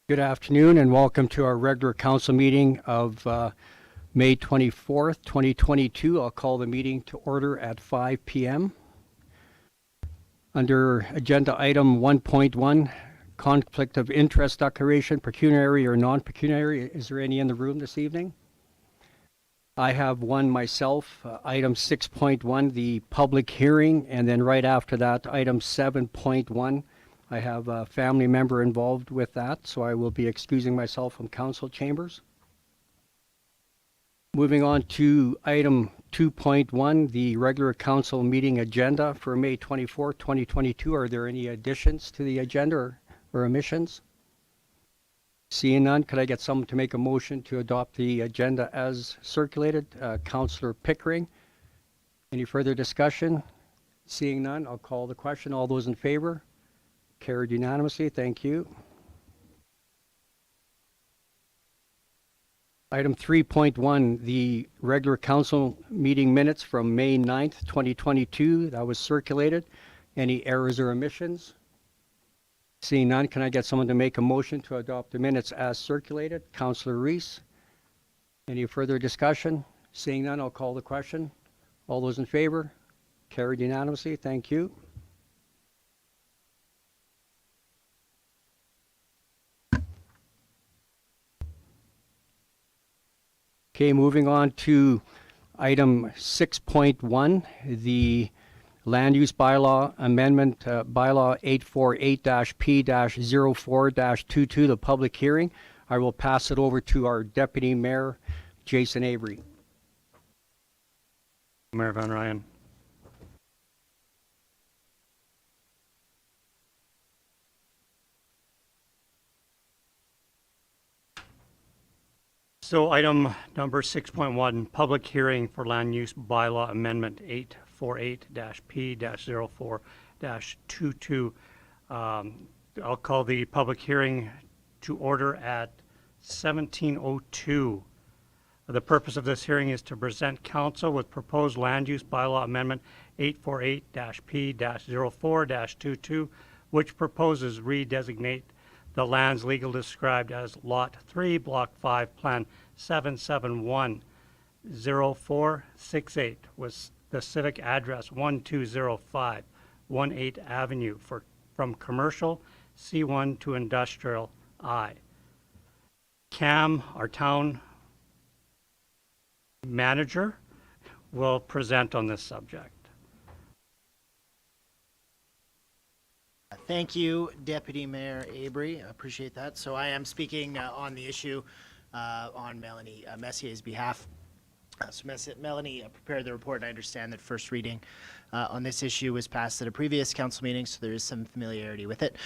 Good afternoon and welcome to our regular council meeting of May 24th, 2022. I'll call the meeting to order at 5 p.m. Under agenda item 1.1, conflict of interest declaration, pecuniary or non-pecuniary. Is there any in the room this evening? I have one myself. Item 6.1, the public hearing, and then right after that, item 7.1. I have a family member involved with that, so I will be excusing myself from council chambers. Moving on to item 2.1, the regular council meeting agenda for May 24, 2022. Are there any additions to the agenda or omissions? Seeing none, could I get someone to make a motion to adopt the agenda as circulated? Councillor Pickering. Any further discussion? Seeing none, I'll call the question. All those in favor? Carried unanimously. Thank you. Item 3.1, the regular council meeting minutes from May 9th, 2022. That was circulated. Any errors or omissions? Seeing none, can I get someone to make a motion to adopt the minutes as circulated? Councillor Reese. Any further discussion? Seeing none, I'll call the question. All those in favor? Carried unanimously. Thank you. Okay, moving on to item 6.1, the Land Use Bylaw Amendment Bylaw 848-P-04-22, the public hearing. I will pass it over to our Deputy Mayor, Jason Avery. Mayor Van Rijn. So item number 6.1, public hearing for Land Use Bylaw Amendment 848-P-04-22. I'll call the public hearing to order at 17:02. The purpose of this hearing is to present council with proposed Land Use Bylaw Amendment 848-P-04-22, which proposes redesignate the lands legally described as Lot 3, Block 5, Plan 7710468 with the civic address 1205 18 Avenue from commercial C1 to industrial I. Cam, our town manager, will present on this subject. Thank you, Deputy Mayor Avery. I appreciate that. So I am speaking on the issue on Melanie Messier's behalf. Melanie prepared the report, and I understand that first reading on this issue was passed at a previous council meeting, so there is some familiarity with it.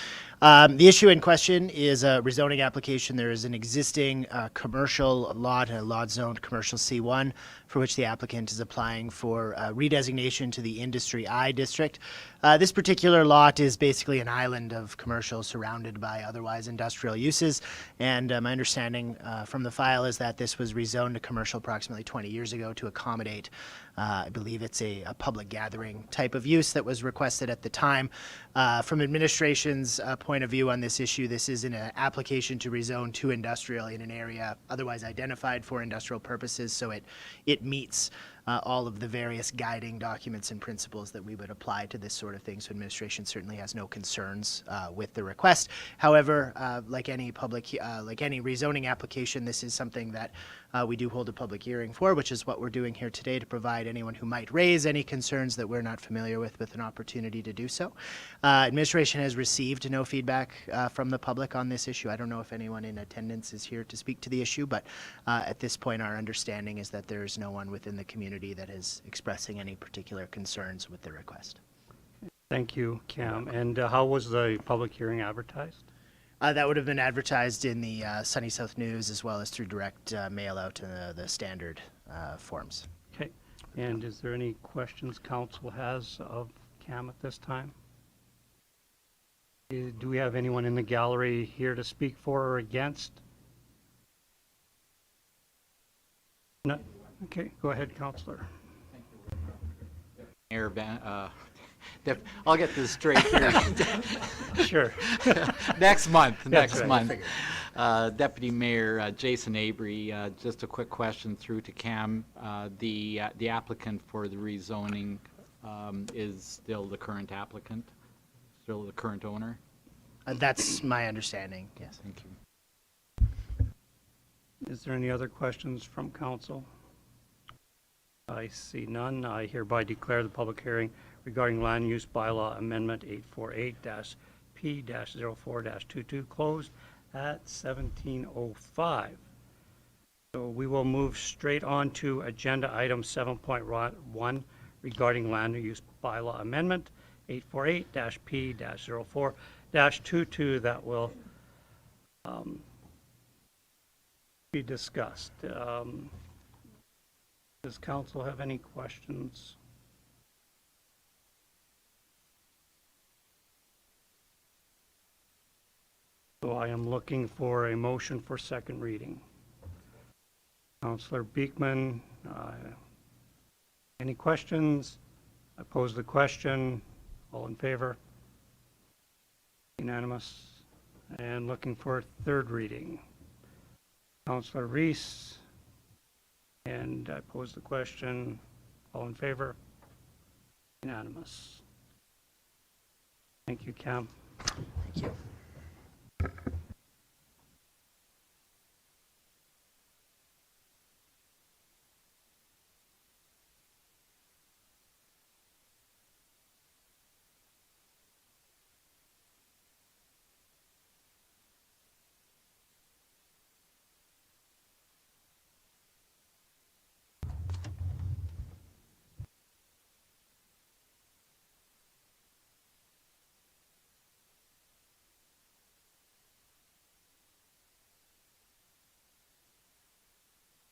The issue in question is a rezoning application. There is an existing commercial lot, a lot zoned commercial C1, for which the applicant is applying for redesignation to the Industry I district. This particular lot is basically an island of commercial surrounded by otherwise industrial uses, and my understanding from the file is that this was rezoned to commercial approximately 20 years ago to accommodate, I believe it's a public gathering type of use that was requested at the time. From administration's point of view on this issue, this is an application to rezone to industrial in an area otherwise identified for industrial purposes, so it meets all of the various guiding documents and principles that we would apply to this sort of thing. So administration certainly has no concerns with the request. However, like any rezoning application, this is something that we do hold a public hearing for, which is what we're doing here today, to provide anyone who might raise any concerns that we're not familiar with an opportunity to do so. Administration has received no feedback from the public on this issue. I don't know if anyone in attendance is here to speak to the issue, but at this point our understanding is that there is no one within the community that is expressing any particular concerns with the request. Thank you, Cam. And how was the public hearing advertised? That would have been advertised in the Sunny South News as well as through direct mail out to the standard forms. Okay. And is there any questions council has of Cam at this time? Do we have anyone in the gallery here to speak for or against? No? Okay, go ahead, Councillor. Mayor I'll get this straight here. Sure. Next month. Next month. Deputy Mayor Jason Avery, just a quick question through to Cam. The applicant for the rezoning is still the current applicant, still the current owner? That's my understanding, yes. Thank you. Is there any other questions from council? I see none. I hereby declare the public hearing regarding land use bylaw amendment 848-P-04-22 closed at 17:05. So we will move straight on to agenda item 7.1 regarding land use bylaw amendment 848-P-04-22 that will be discussed. Does council have any questions? So I am looking for a motion for second reading. Councillor Beekman, any questions? I pose the question. All in favor? Unanimous. And looking for third reading. Councillor Reese, and I pose the question. All in favor? Unanimous. Thank you, Cam. Thank you.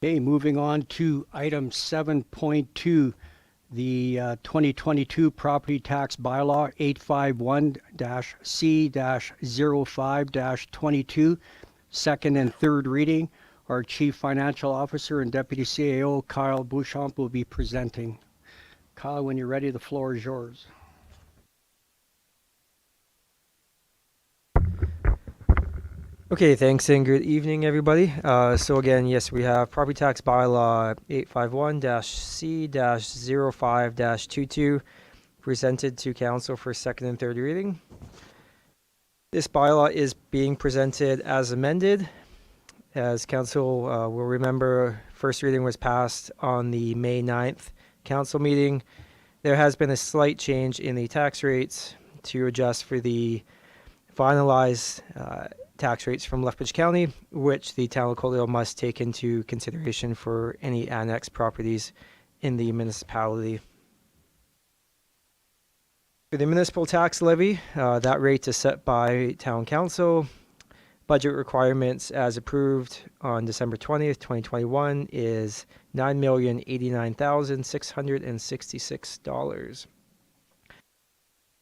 Okay, moving on to item 7.2, the 2022 property tax bylaw 851-C-05-22, second and third reading. Our Chief Financial Officer and Deputy CAO, Kyle Beauchamp, will be presenting. Kyle, when you're ready, the floor is yours. Okay, thanks and good evening, everybody. So again, yes, we have property tax bylaw 851-C-05-22 presented to council for second and third reading. This bylaw is being presented as amended. As council will remember, first reading was passed on the May 9th council meeting. There has been a slight change in the tax rates to adjust for the finalized tax rates from Lethbridge County, which the town of Coaldale must take into consideration for any annexed properties in the municipality. For the municipal tax levy, that rate is set by town council. Budget requirements as approved on December 20th, 2021 is $9,089,666.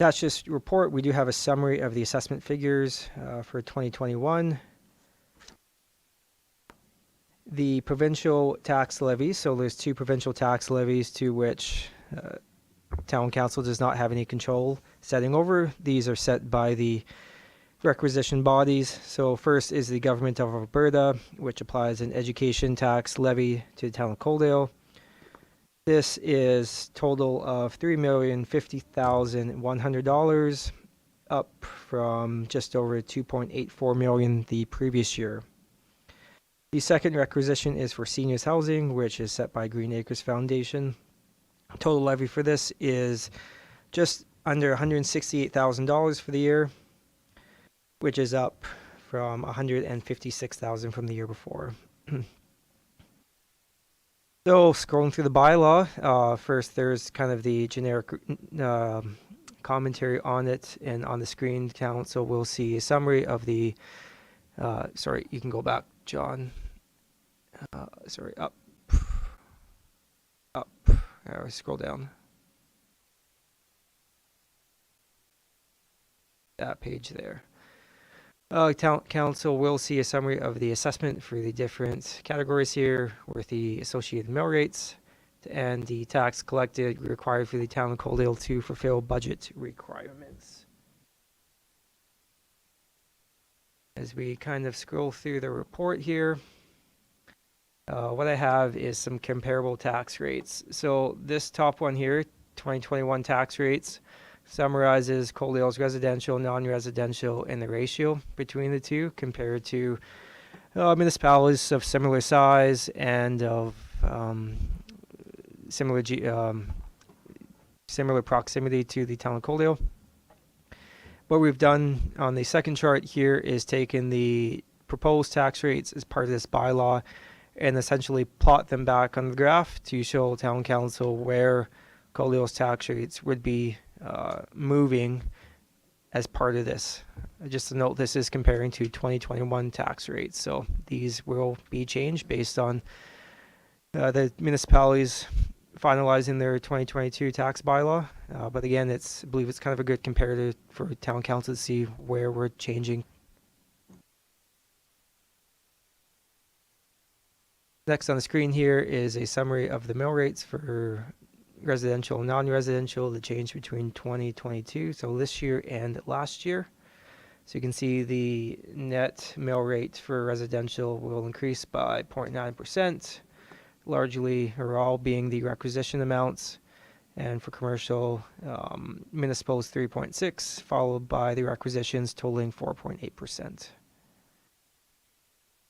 Attached to this report, we do have a summary of the assessment figures for 2021. The provincial tax levies, so there's two provincial tax levies to which town council does not have any control setting over. These are set by the requisition bodies. So first is the Government of Alberta, which applies an education tax levy to the town of Coaldale. This is total of $3,050,100, up from just over $2.84 million the previous year. The second requisition is for seniors housing, which is set by Green Acres Foundation. Total levy for this is just under $168,000 for the year, which is up from $156,000 from the year before. So scrolling through the bylaw, first there's kind of the generic commentary on it, and on the screen council will see a summary of the, sorry, you can go back, John. Sorry, up. Scroll down. That page there. Town council will see a summary of the assessment for the different categories here with the associated mill rates and the tax collected required for the town of Coaldale to fulfill budget requirements. As we kind of scroll through the report here, what I have is some comparable tax rates. So this top one here, 2021 tax rates, summarizes Coaldale's residential, non-residential, and the ratio between the two compared to municipalities of similar size and of similar proximity to the town of Coaldale. What we've done on the second chart here is taken the proposed tax rates as part of this bylaw and essentially plot them back on the graph to show town council where Coaldale's tax rates would be moving as part of this. Just to note, this is comparing to 2021 tax rates, so these will be changed based on the municipalities finalizing their 2022 tax bylaw. But again, I believe it's kind of a good comparative for town council to see where we're changing. Next on the screen here is a summary of the mill rates for residential and non-residential, the change between 2022, so this year and last year. So you can see the net mill rate for residential will increase by 0.9%, largely or all being the requisition amounts. And for commercial, municipal is 3.6, followed by the requisitions totaling 4.8%.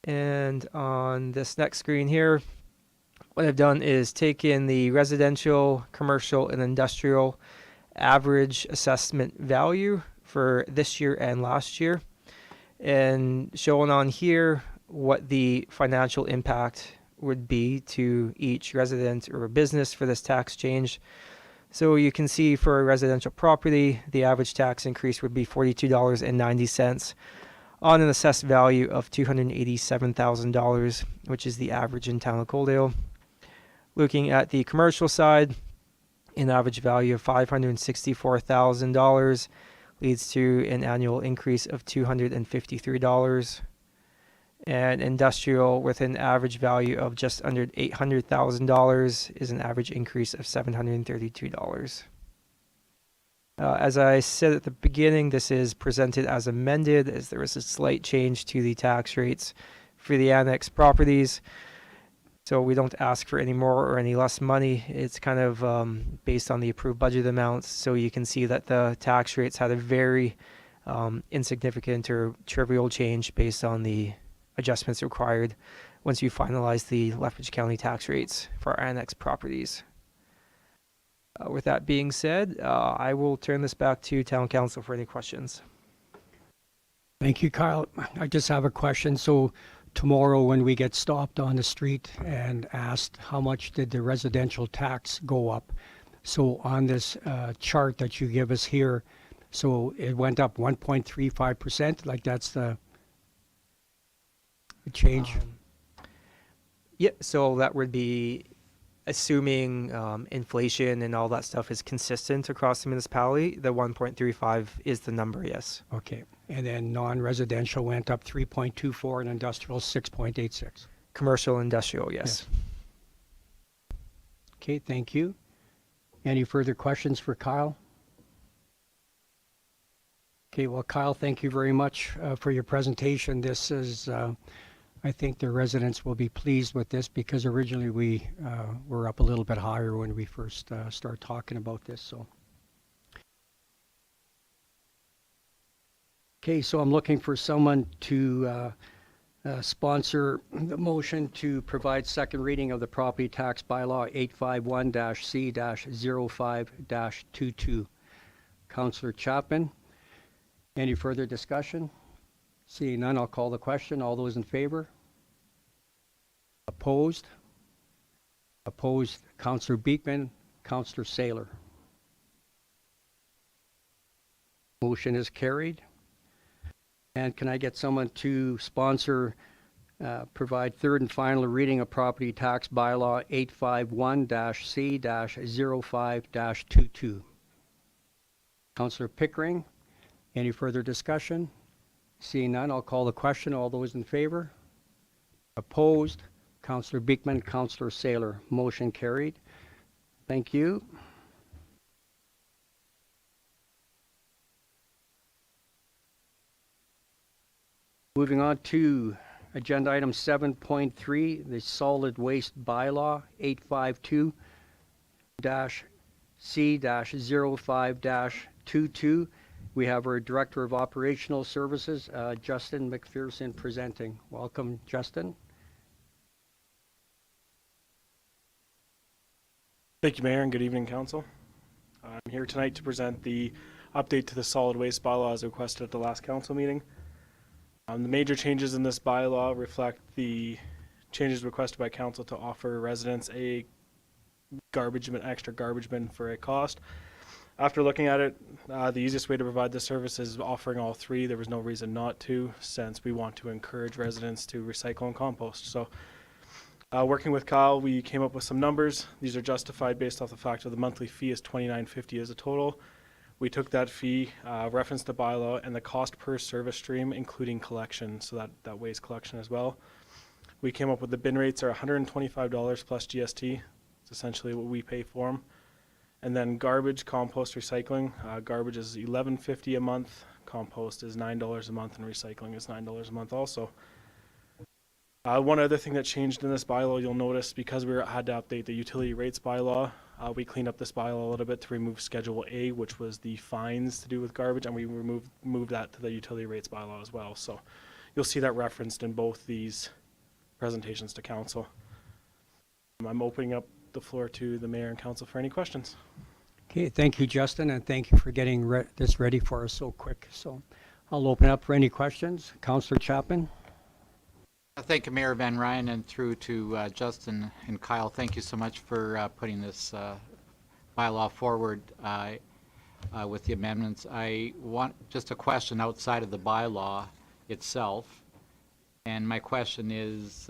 And on this next screen here, what I've done is taken the residential, commercial, and industrial average assessment value for this year and last year, and showing on here what the financial impact would be to each resident or business for this tax change. So you can see for a residential property, the average tax increase would be $42.90 on an assessed value of $287,000, which is the average in town of Coaldale. Looking at the commercial side, an average value of $564,000 leads to an annual increase of $253. And industrial, with an average value of just under $800,000, is an average increase of $732. As I said at the beginning, this is presented as amended, as there is a slight change to the tax rates for the annex properties. So we don't ask for any more or any less money. It's kind of based on the approved budget amounts. So you can see that the tax rates had a very insignificant or trivial change based on the adjustments required once you finalize the Lethbridge County tax rates for our annex properties. With that being said, I will turn this back to Town Council for any questions. Thank you, Kyle. I just have a question. So tomorrow when we get stopped on the street and asked how much did the residential tax go up? So on this chart that you give us here, so it went up 1.35%, like that's the change? Yeah, so that would be assuming inflation and all that stuff is consistent across the municipality. The 1.35 is the number, yes. Okay. And then non-residential went up 3.24 and industrial 6.86. Commercial, industrial, yes. Okay, thank you. Any further questions for Kyle? Okay, well, Kyle, thank you very much for your presentation. This is, I think the residents will be pleased with this because originally we were up a little bit higher when we first started talking about this. So, okay, so I'm looking for someone to sponsor the motion to provide second reading of the property tax bylaw 851-C-05-22. Councillor Chapman, any further discussion? Seeing none, I'll call the question. All those in favor? Opposed? Opposed, Councillor Beekman, Councillor Saylor. Motion is carried. And can I get someone to sponsor, provide third and final reading of property tax bylaw 851-C-05-22? Councillor Pickering, any further discussion? Seeing none, I'll call the question. All those in favor? Opposed? Councillor Beekman, Councillor Saylor. Motion carried. Thank you. Moving on to agenda item 7.3, the solid waste bylaw 852-C-05-22. We have our Director of Operational Services, Justin MacPherson, presenting. Welcome, Justin. Thank you, Mayor, and good evening, Council. I'm here tonight to present the update to the solid waste bylaw as requested at the last council meeting. The major changes in this bylaw reflect the changes requested by council to offer residents a extra garbage bin for a cost. After looking at it, the easiest way to provide this service is offering all three. There was no reason not to, since we want to encourage residents to recycle and compost. So working with Kyle, we came up with some numbers. These are justified based off the fact that the monthly fee is $29.50 as a total. We took that fee, referenced the bylaw, and the cost per service stream, including collection, so that waste collection as well. We came up with the bin rates are $125 plus GST. It's essentially what we pay for them. And then garbage, compost, recycling. Garbage is $11.50 a month. Compost is $9 a month, and recycling is $9 a month also. One other thing that changed in this bylaw, you'll notice, because we had to update the utility rates bylaw, we cleaned up this bylaw a little bit to remove Schedule A, which was the fines to do with garbage, and we moved that to the utility rates bylaw as well. So you'll see that referenced in both these presentations to council. I'm opening up the floor to the mayor and council for any questions. Okay, thank you, Justin, and thank you for getting this ready for us so quick. So I'll open up for any questions. Councillor Chapman. Thank you, Mayor Van Rijn, and through to Justin and Kyle. Thank you so much for putting this bylaw forward with the amendments. I want just a question outside of the bylaw itself, and my question is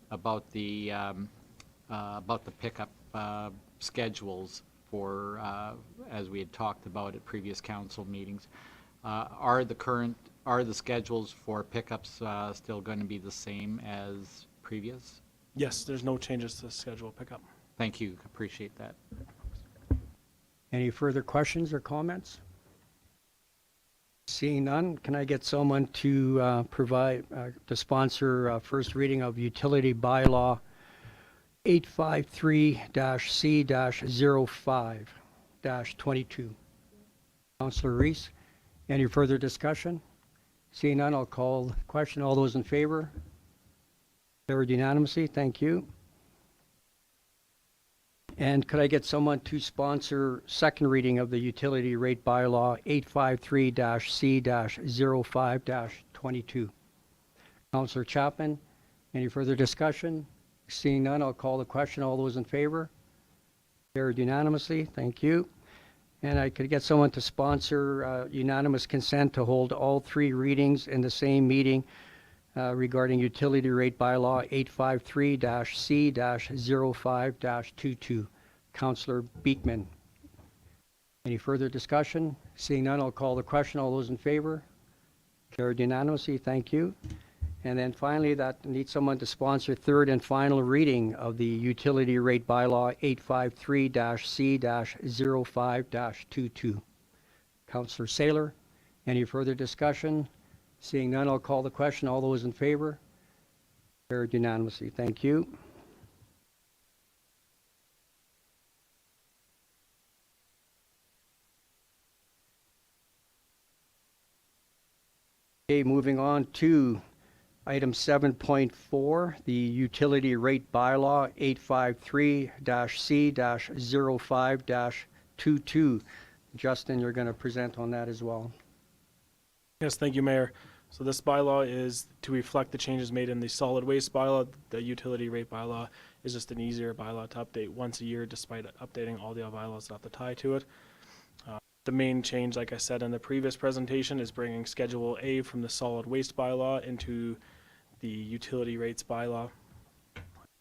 about the pickup schedules for, as we had talked about at previous council meetings. Are the schedules for pickups still going to be the same as previous? Yes, there's no changes to the schedule pickup. Thank you. Appreciate that. Any further questions or comments? Seeing none, can I get someone to to sponsor first reading of utility bylaw 853-C-05-22? Councillor Reese, any further discussion? Seeing none, I'll call the question. All those in favor? Carried unanimously. Thank you. And could I get someone to sponsor second reading of the utility rate bylaw 853-C-05-22? Councillor Chapman, any further discussion? Seeing none, I'll call the question. All those in favor? Carried unanimously. Thank you. And I could get someone to sponsor unanimous consent to hold all three readings in the same meeting regarding utility rate bylaw 853-C-05-22. Councillor Beekman. Any further discussion? Seeing none, I'll call the question. All those in favor? Carried unanimously. Thank you. And then finally, that needs someone to sponsor third and final reading of the utility rate bylaw 853-C-05-22. Councillor Saylor, any further discussion? Seeing none, I'll call the question. All those in favor? Carried unanimously. Thank you. Okay, moving on to item 7.4, the utility rate bylaw 853-C-05-22. Justin, you're going to present on that as well. Yes, thank you, Mayor. So this bylaw is to reflect the changes made in the solid waste bylaw. The utility rate bylaw is just an easier bylaw to update once a year, despite updating all the other bylaws that have to tie to it. The main change, like I said in the previous presentation, is bringing Schedule A from the solid waste bylaw into the utility rates bylaw.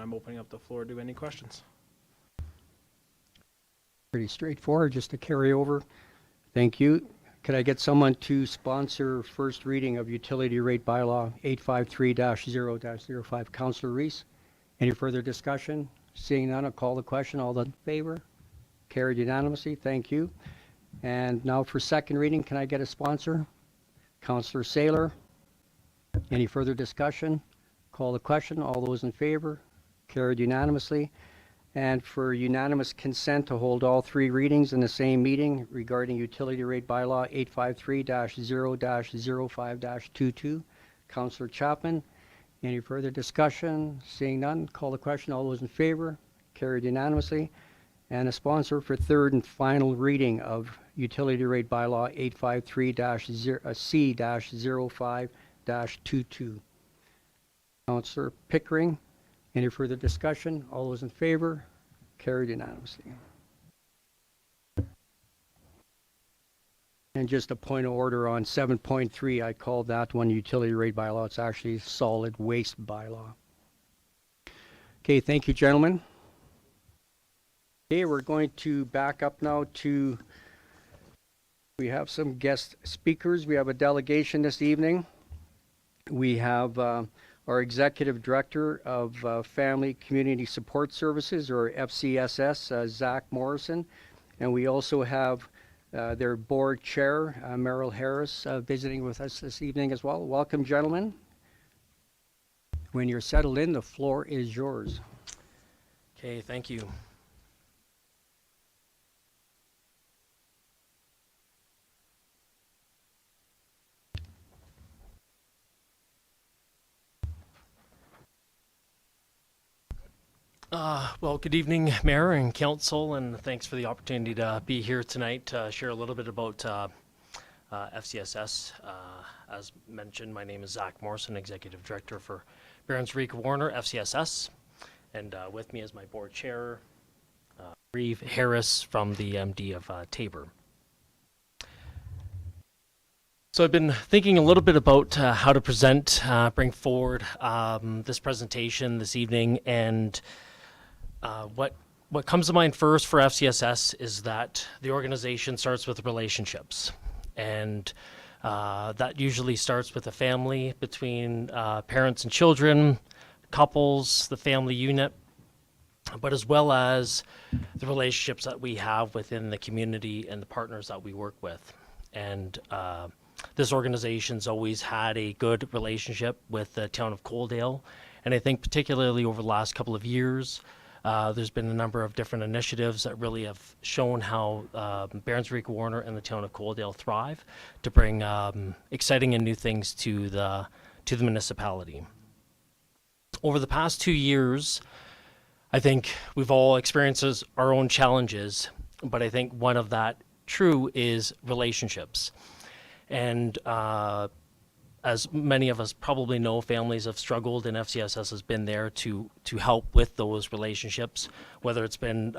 I'm opening up the floor to any questions. Pretty straightforward, just to carry over. Thank you. Could I get someone to sponsor first reading of utility rate bylaw 853-0-05? Councillor Reese, any further discussion? Seeing none, I'll call the question. All in favor? Carried unanimously. Thank you. And now for second reading, can I get a sponsor? Councillor Saylor. Any further discussion? Call the question. All those in favor? Carried unanimously. And for unanimous consent to hold all three readings in the same meeting regarding utility rate bylaw 853-0-05-22. Councillor Chapman. Any further discussion? Seeing none, call the question. All those in favor? Carried unanimously. And a sponsor for third and final reading of utility rate bylaw 853-C-05-22. Councillor Pickering. Any further discussion? All those in favor? Carried unanimously. And just a point of order on 7.3, I called that one utility rate bylaw. It's actually solid waste bylaw. Okay, thank you, gentlemen. Okay, we're going to back up now to, we have some guest speakers. We have a delegation this evening. We have our Executive Director of Family Community Support Services, or FCSS, Zach Morrison. And we also have their board chair, Merrill Harris, visiting with us this evening as well. Welcome, gentlemen. When you're settled in, the floor is yours. Okay, thank you. Well, good evening, Mayor and Council, and thanks for the opportunity to be here tonight to share a little bit about FCSS. As mentioned, my name is Zach Morrison, Executive Director for Barons Rica Warner, FCSS, and with me is my board chair, Reeve Harris from the MD of Tabor. So I've been thinking a little bit about how to bring forward this presentation this evening, and what comes to mind first for FCSS is that the organization starts with relationships, and that usually starts with a family between parents and children, couples, the family unit, but as well as the relationships that we have within the community and the partners that we work with. And this organization's always had a good relationship with the town of Coaldale, and I think particularly over the last couple of years, there's been a number of different initiatives that really have shown how Barons Rica Warner and the town of Coaldale thrive to bring exciting and new things to the municipality. Over the past 2 years, I think we've all experienced our own challenges, but I think one of that true is relationships. And as many of us probably know, families have struggled, and FCSS has been there to help with those relationships, whether it's been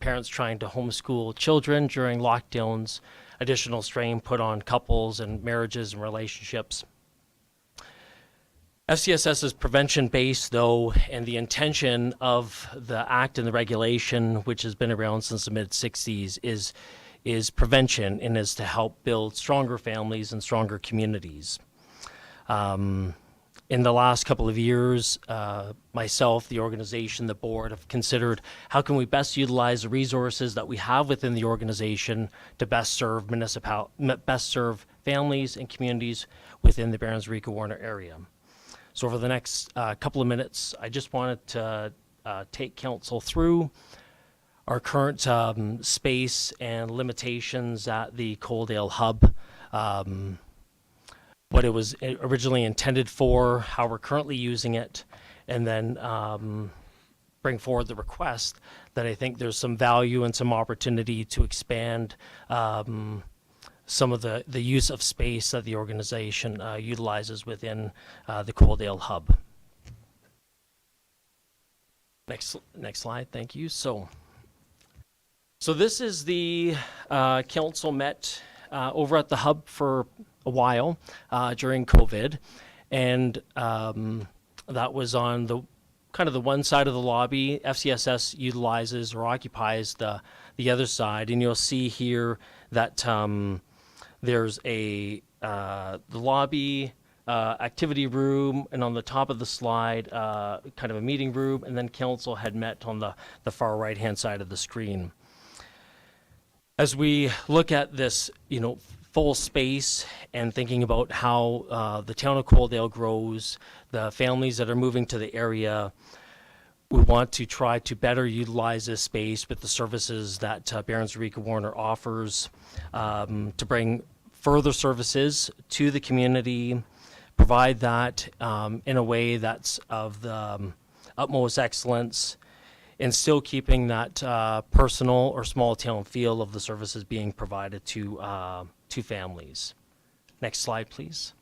parents trying to homeschool children during lockdowns, additional strain put on couples and marriages and relationships. FCSS is prevention-based, though, and the intention of the act and the regulation, which has been around since the mid-60s, is prevention and is to help build stronger families and stronger communities. In the last couple of years, myself, the organization, the board have considered how can we best utilize the resources that we have within the organization to best serve families and communities within the Barons Rica Warner area. So over the next couple of minutes, I just wanted to take council through our current space and limitations at the Coaldale Hub, what it was originally intended for, how we're currently using it, and then bring forward the request that I think there's some value and some opportunity to expand some of the use of space that the organization utilizes within the Coaldale Hub. Next slide, thank you. So this is the council met over at the hub for a while during COVID, and that was on the kind of the one side of the lobby. FCSS utilizes or occupies the other side, and you'll see here that there's the lobby, activity room, and on the top of the slide, kind of a meeting room, and then council had met on the far right-hand side of the screen. As we look at this, full space and thinking about how the town of Coaldale grows, the families that are moving to the area, we want to try to better utilize this space with the services that Barons Rica Warner offers, to bring further services to the community, provide that in a way that's of the utmost excellence, and still keeping that personal or small town feel of the services being provided to families. Next slide, please.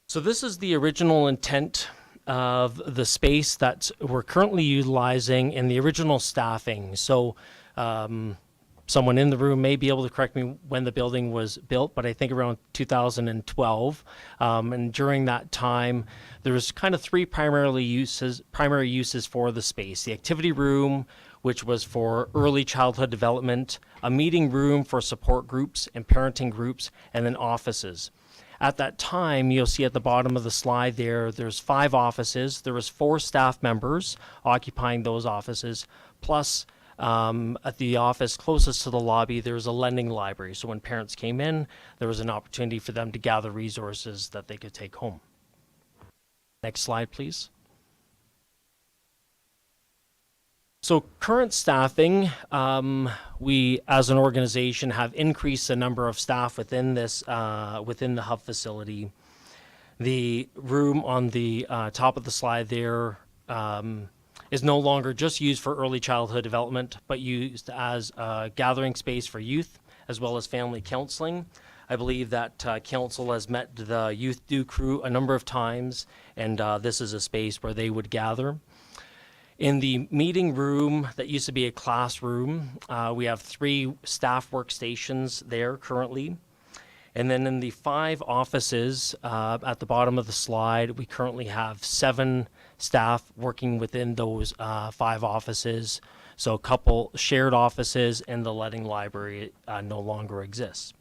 So this is the original intent of the space that we're currently utilizing in the original staffing. So someone in the room may be able to correct me when the building was built, but I think around 2012. And during that time, there was kind of three primary uses for the space. The activity room, which was for early childhood development, a meeting room for support groups and parenting groups, and then offices. At that time, you'll see at the bottom of the slide there's 5 offices. There was 4 staff members occupying those offices, plus at the office closest to the lobby, there was a lending library. So when parents came in, there was an opportunity for them to gather resources that they could take home. Next slide, please. So current staffing, we as an organization have increased the number of staff within this within the hub facility. The room on the top of the slide there is no longer just used for early childhood development, but used as a gathering space for youth as well as family counseling. I believe that council has met the Youth Do crew a number of times, and this is a space where they would gather. In the meeting room that used to be a classroom, we have 3 staff workstations there currently. And then in the 5 offices at the bottom of the slide, we currently have 7 staff working within those 5 offices. So a couple shared offices, and the letting library no longer exists.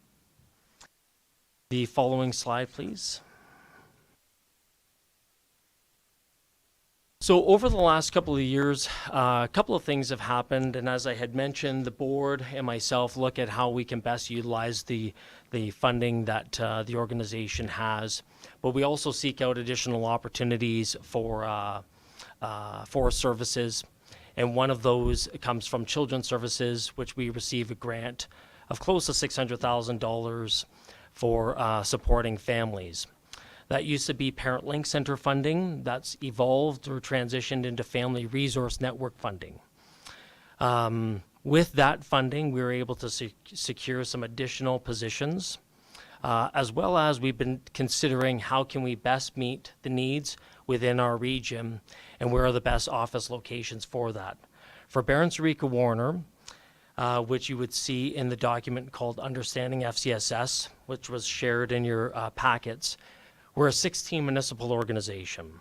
The following slide, please. So over the last couple of years, a couple of things have happened, and as I had mentioned, the board and myself look at how we can best utilize the funding that the organization has, but we also seek out additional opportunities for services, and one of those comes from Children's Services, which we receive a grant of close to $600,000 for supporting families. That used to be Parent Link Center funding. That's evolved or transitioned into Family Resource Network funding. With that funding, we were able to secure some additional positions, as well as we've been considering how can we best meet the needs within our region and where are the best office locations for that. For Barons Rica Warner, which you would see in the document called Understanding FCSS, which was shared in your packets, we're a 16 municipal organization.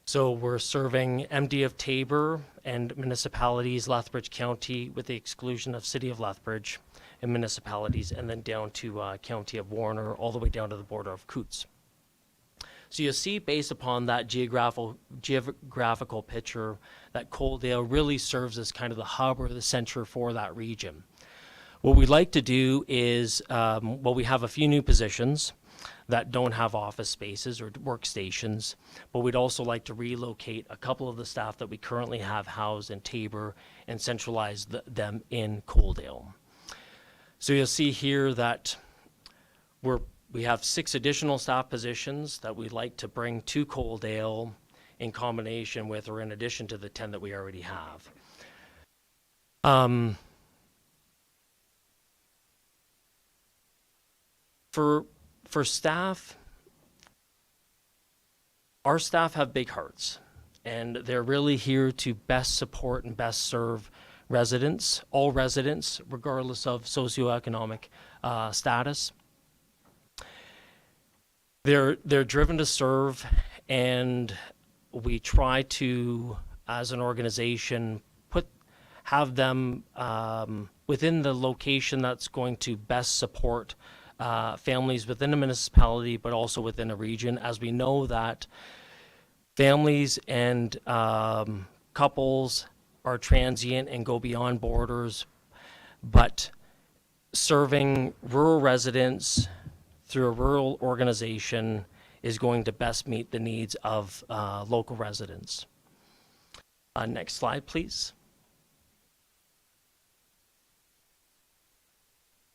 So we're serving MD of Tabor and municipalities, Lethbridge County, with the exclusion of City of Lethbridge and municipalities, and then down to County of Warner, all the way down to the border of Coots. So you'll see, based upon that geographical picture, that Coaldale really serves as kind of the hub or the center for that region. What we'd like to do is, we have a few new positions that don't have office spaces or workstations, but we'd also like to relocate a couple of the staff that we currently have housed in Tabor and centralize them in Coaldale. So you'll see here that we have 6 additional staff positions that we'd like to bring to Coaldale in combination with or in addition to the 10 that we already have. For staff, our staff have big hearts, and they're really here to best support and best serve residents, all residents, regardless of socioeconomic status. They're driven to serve, and we try to, as an organization, have them within the location that's going to best support families within a municipality, but also within a region, as we know that families and couples are transient and go beyond borders, but serving rural residents through a rural organization is going to best meet the needs of local residents. Next slide, please.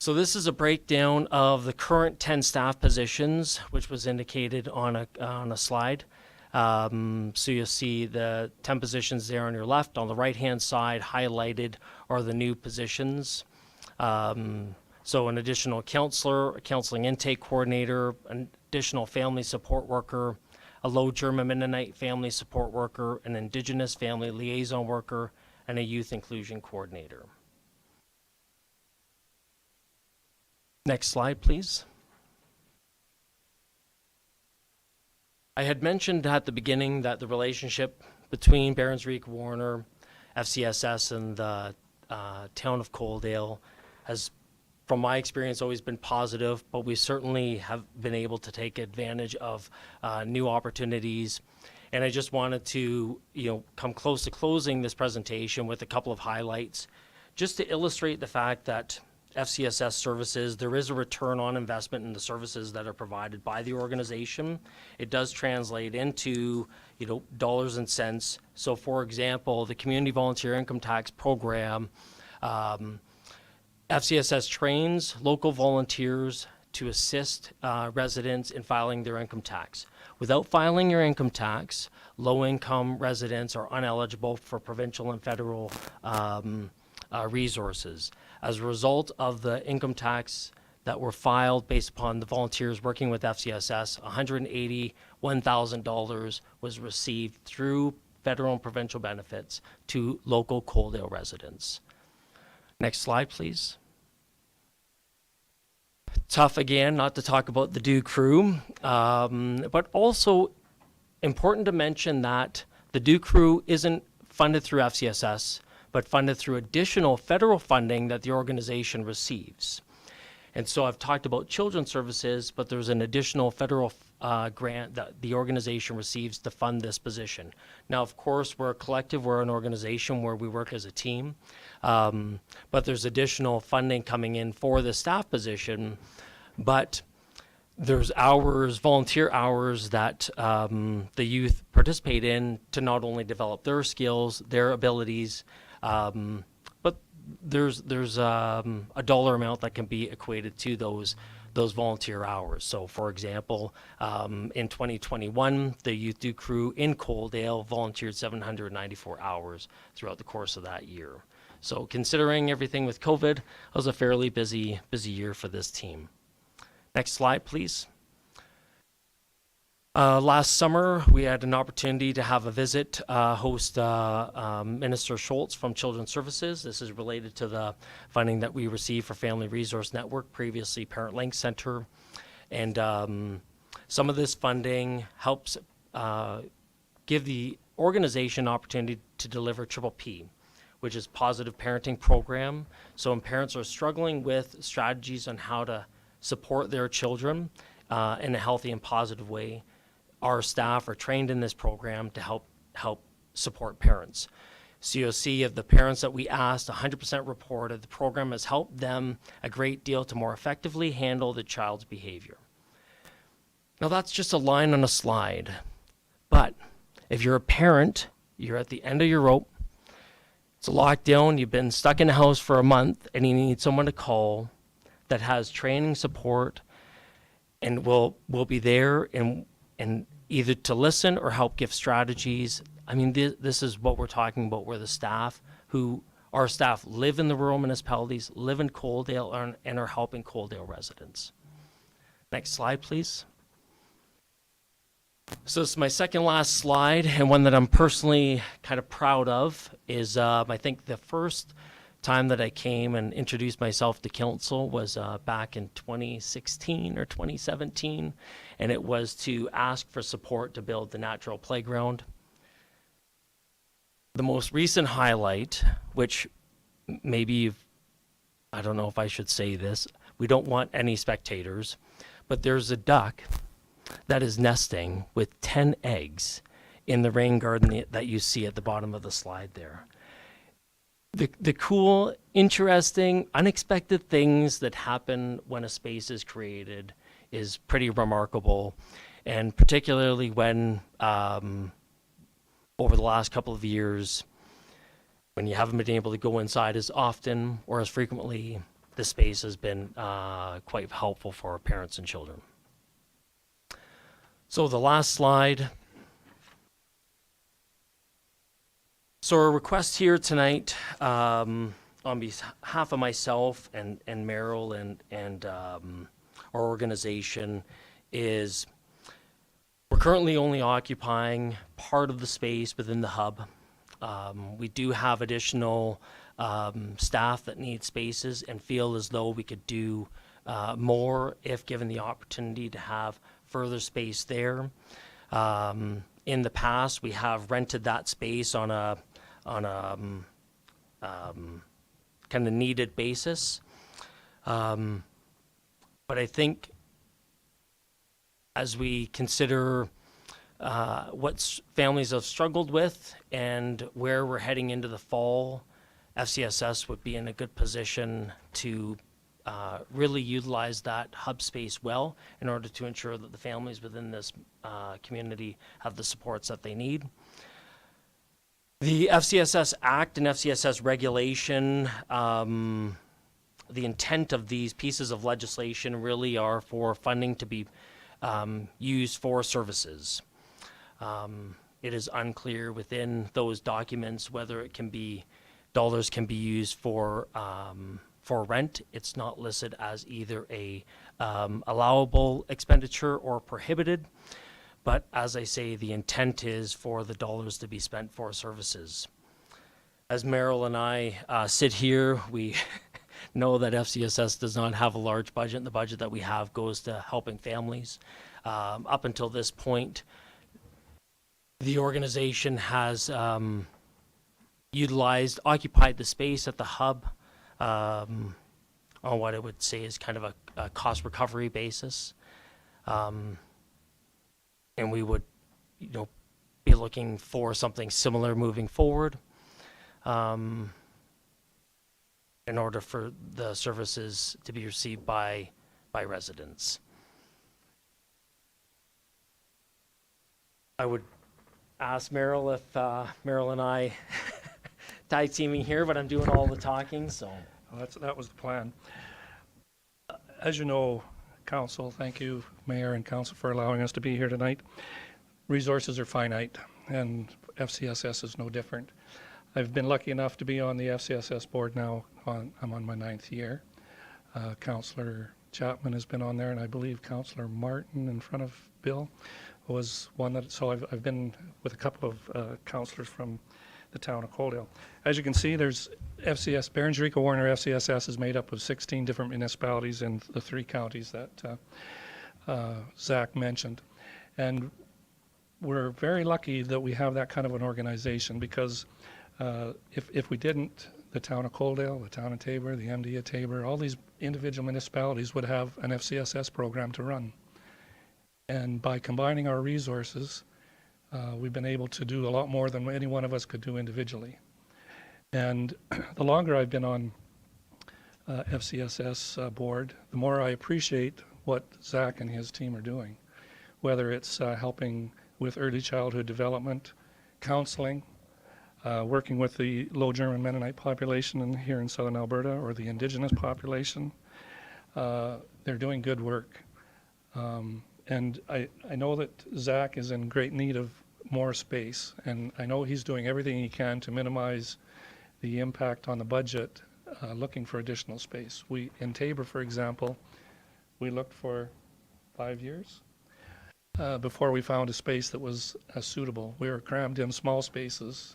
So this is a breakdown of the current 10 staff positions, which was indicated on a slide. So you'll see the 10 positions there on your left. On the right-hand side, highlighted are the new positions. So an additional counselor, a counseling intake coordinator, an additional family support worker, a Low German Mennonite family support worker, an Indigenous family liaison worker, and a youth inclusion coordinator. Next slide, please. I had mentioned at the beginning that the relationship between Barons Reek, Warner, FCSS, and the town of Coaldale has, from my experience, always been positive, but we certainly have been able to take advantage of new opportunities. And I just wanted to, come close to closing this presentation with a couple of highlights, just to illustrate the fact that FCSS services, there is a return on investment in the services that are provided by the organization. It does translate into, dollars and cents. So for example, the Community Volunteer Income Tax Program, FCSS trains local volunteers to assist residents in filing their income tax. Without filing your income tax, low-income residents are ineligible for provincial and federal resources. As a result of the income tax that were filed based upon the volunteers working with FCSS, $181,000 was received through federal and provincial benefits to local Coaldale residents. Next slide, please. Tough again not to talk about the DO crew, but also important to mention that the DO crew isn't funded through FCSS, but funded through additional federal funding that the organization receives. And so I've talked about children's services, but there's an additional federal grant that the organization receives to fund this position. Now, of course, we're a collective, we're an organization where we work as a team, but there's additional funding coming in for the staff position, but there's hours, volunteer hours that the youth participate in to not only develop their skills, their abilities, but there's a dollar amount that can be equated to those volunteer hours. So for example, in 2021, the Youth Do Crew in Coaldale volunteered 794 hours throughout the course of that year. So considering everything with COVID, it was a fairly busy year for this team. Next slide, please. Last summer, we had an opportunity to have a visit, host Minister Schultz from Children's Services. This is related to the funding that we received for Family Resource Network, previously Parent Link Center. And some of this funding helps give the organization opportunity to deliver Triple P, which is Positive Parenting Program. So when parents are struggling with strategies on how to support their children in a healthy and positive way, our staff are trained in this program to help support parents. So you'll see of the parents that we asked, 100% reported the program has helped them a great deal to more effectively handle the child's behavior. Now that's just a line on a slide, but if you're a parent, you're at the end of your rope, it's a lockdown, you've been stuck in the house for a month, and you need someone to call that has training support and will be there and either to listen or help give strategies. I mean, this is what we're talking about, where our staff live in the rural municipalities, live in Coaldale, and are helping Coaldale residents. Next slide, please. So this is my second last slide, and one that I'm personally kind of proud of is I think the first time that I came and introduced myself to council was back in 2016 or 2017, and it was to ask for support to build the natural playground. The most recent highlight, which maybe I don't know if I should say this, we don't want any spectators, but there's a duck that is nesting with 10 eggs in the rain garden that you see at the bottom of the slide there. the cool, interesting, unexpected things that happen when a space is created is pretty remarkable, and particularly when over the last couple of years, when you haven't been able to go inside as often or as frequently, the space has been quite helpful for parents and children. So the last slide. So our request here tonight, on behalf of myself and Merrill and our organization, is we're currently only occupying part of the space within the hub. We do have additional staff that need spaces and feel as though we could do more if given the opportunity to have further space there. In the past, we have rented that space on a kind of needed basis. But I think as we consider what families have struggled with and where we're heading into the fall, FCSS would be in a good position to really utilize that hub space well in order to ensure that the families within this community have the supports that they need. The FCSS Act and FCSS regulation, the intent of these pieces of legislation really are for funding to be used for services. It is unclear within those documents whether it can be dollars can be used for rent. It's not listed as either a allowable expenditure or prohibited. But as I say, the intent is for the dollars to be spent for services. As Merrill and I sit here, we know that FCSS does not have a large budget, and the budget that we have goes to helping families. Up until this point, the organization has occupied the space at the hub on what I would say is kind of a cost recovery basis. And we would, be looking for something similar moving forward in order for the services to be received by residents. I would ask Merrill if Merrill and I tag teaming here, but I'm doing all the talking, so. Well, that was the plan. As you know, Council, thank you, Mayor and Council, for allowing us to be here tonight. Resources are finite, and FCSS is no different. I've been lucky enough to be on the FCSS board now. I'm on my 9th year. Councillor Chapman has been on there, and I believe Councillor Martin in front of Bill was one that, so I've been with a couple of councillors from the town of Coaldale. As you can see, there's FCS, Barron-Jericho-Warner FCSS is made up of 16 different municipalities in the 3 counties that Zach mentioned. And we're very lucky that we have that kind of an organization, because if we didn't, the town of Coaldale, the town of Tabor, the MD of Tabor, all these individual municipalities would have an FCSS program to run. And by combining our resources, we've been able to do a lot more than any one of us could do individually. And the longer I've been on FCSS board, the more I appreciate what Zach and his team are doing, whether it's helping with early childhood development, counseling, working with the low German Mennonite population here in southern Alberta, or the Indigenous population. They're doing good work. And I know that Zach is in great need of more space, and I know he's doing everything he can to minimize the impact on the budget, looking for additional space. In Tabor, for example, we looked for 5 years before we found a space that was suitable. We were crammed in small spaces,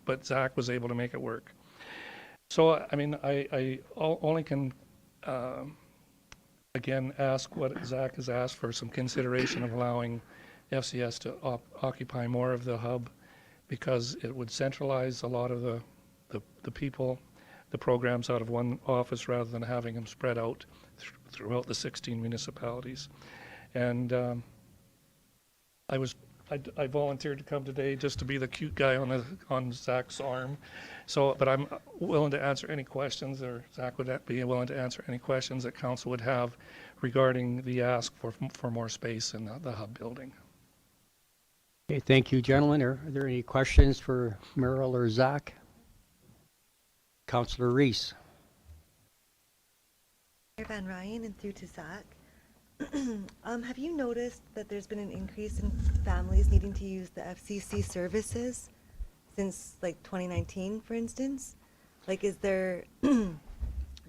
but Zach was able to make it work. So, I mean, I only can again ask what Zach has asked for, some consideration of allowing FCS to occupy more of the hub, because it would centralize a lot of the people, the programs out of one office rather than having them spread out throughout the 16 municipalities. And I was I volunteered to come today just to be the cute guy on Zach's arm. So, but I'm willing to answer any questions, or Zach would be willing to answer any questions that council would have regarding the ask for more space in the hub building. Okay, thank you, gentlemen. Are there any questions for Merrill or Zach? Councillor Reese. Mayor Van Rijn and through to Zach. Have you noticed that there's been an increase in families needing to use the FCC services since like 2019, for instance? Like, is there, and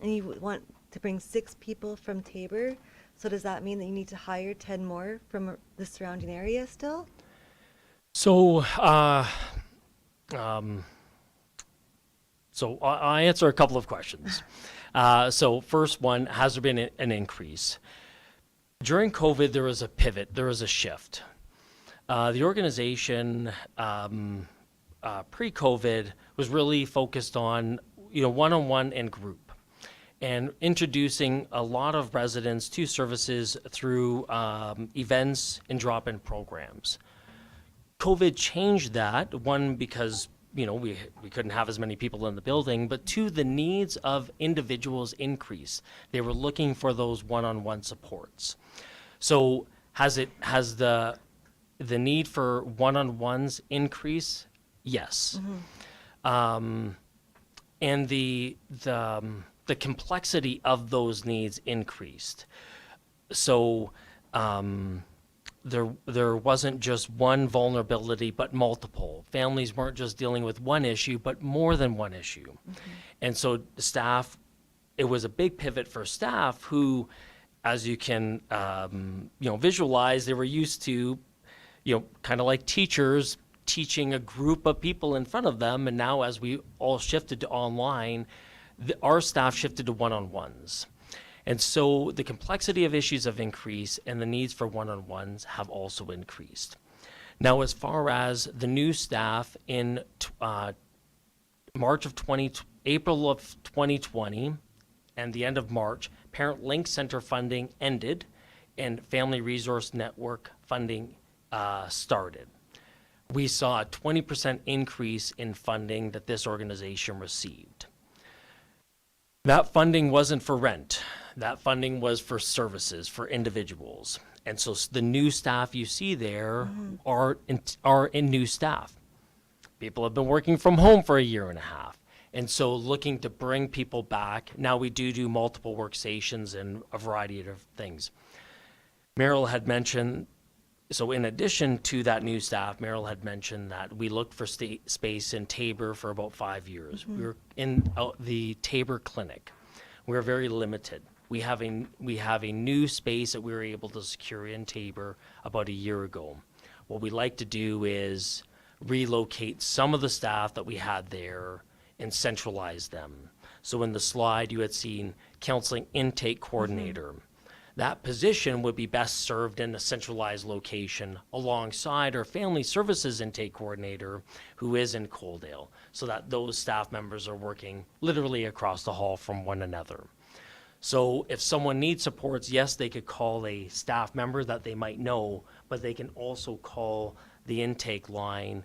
you want to bring 6 people from Tabor, so does that mean that you need to hire 10 more from the surrounding area still? So, so I answer a couple of questions. So first one, has there been an increase? During COVID, there was a pivot, there was a shift. The organization pre-COVID was really focused on, one-on-one and group, and introducing a lot of residents to services through events and drop-in programs. COVID changed that, one, because we couldn't have as many people in the building, but two, the needs of individuals increased. They were looking for those one-on-one supports. So has the need for one-on-ones increased? Yes. Mm-hmm. And the complexity of those needs increased. So there wasn't just one vulnerability, but multiple. Families weren't just dealing with one issue, but more than one issue. Mm-hmm. And so staff, it was a big pivot for staff who, as you can, visualize, they were used to, kind of like teachers teaching a group of people in front of them. And now as we all shifted to online, our staff shifted to one-on-ones. And so the complexity of issues have increased, and the needs for one-on-ones have also increased. Now, as far as the new staff in April of 2020 and the end of March, Parent Link Center funding ended and Family Resource Network funding started. We saw a 20% increase in funding that this organization received. That funding wasn't for rent. That funding was for services, for individuals. And so the new staff you see there are in new staff. People have been working from home for a year and a half. And so looking to bring people back. Now we do multiple workstations and a variety of things. Merrill had mentioned, so in addition to that new staff, Merrill had mentioned that we looked for space in Tabor for about 5 years. Mm-hmm. We were in the Tabor clinic. We were very limited. We have a new space that we were able to secure in Tabor about a year ago. What we'd like to do is relocate some of the staff that we had there and centralize them. So in the slide you had seen counseling intake coordinator. Mm-hmm. That position would be best served in a centralized location alongside our family services intake coordinator, who is in Coaldale, so that those staff members are working literally across the hall from one another. So if someone needs supports, yes, they could call a staff member that they might know, but they can also call the intake line,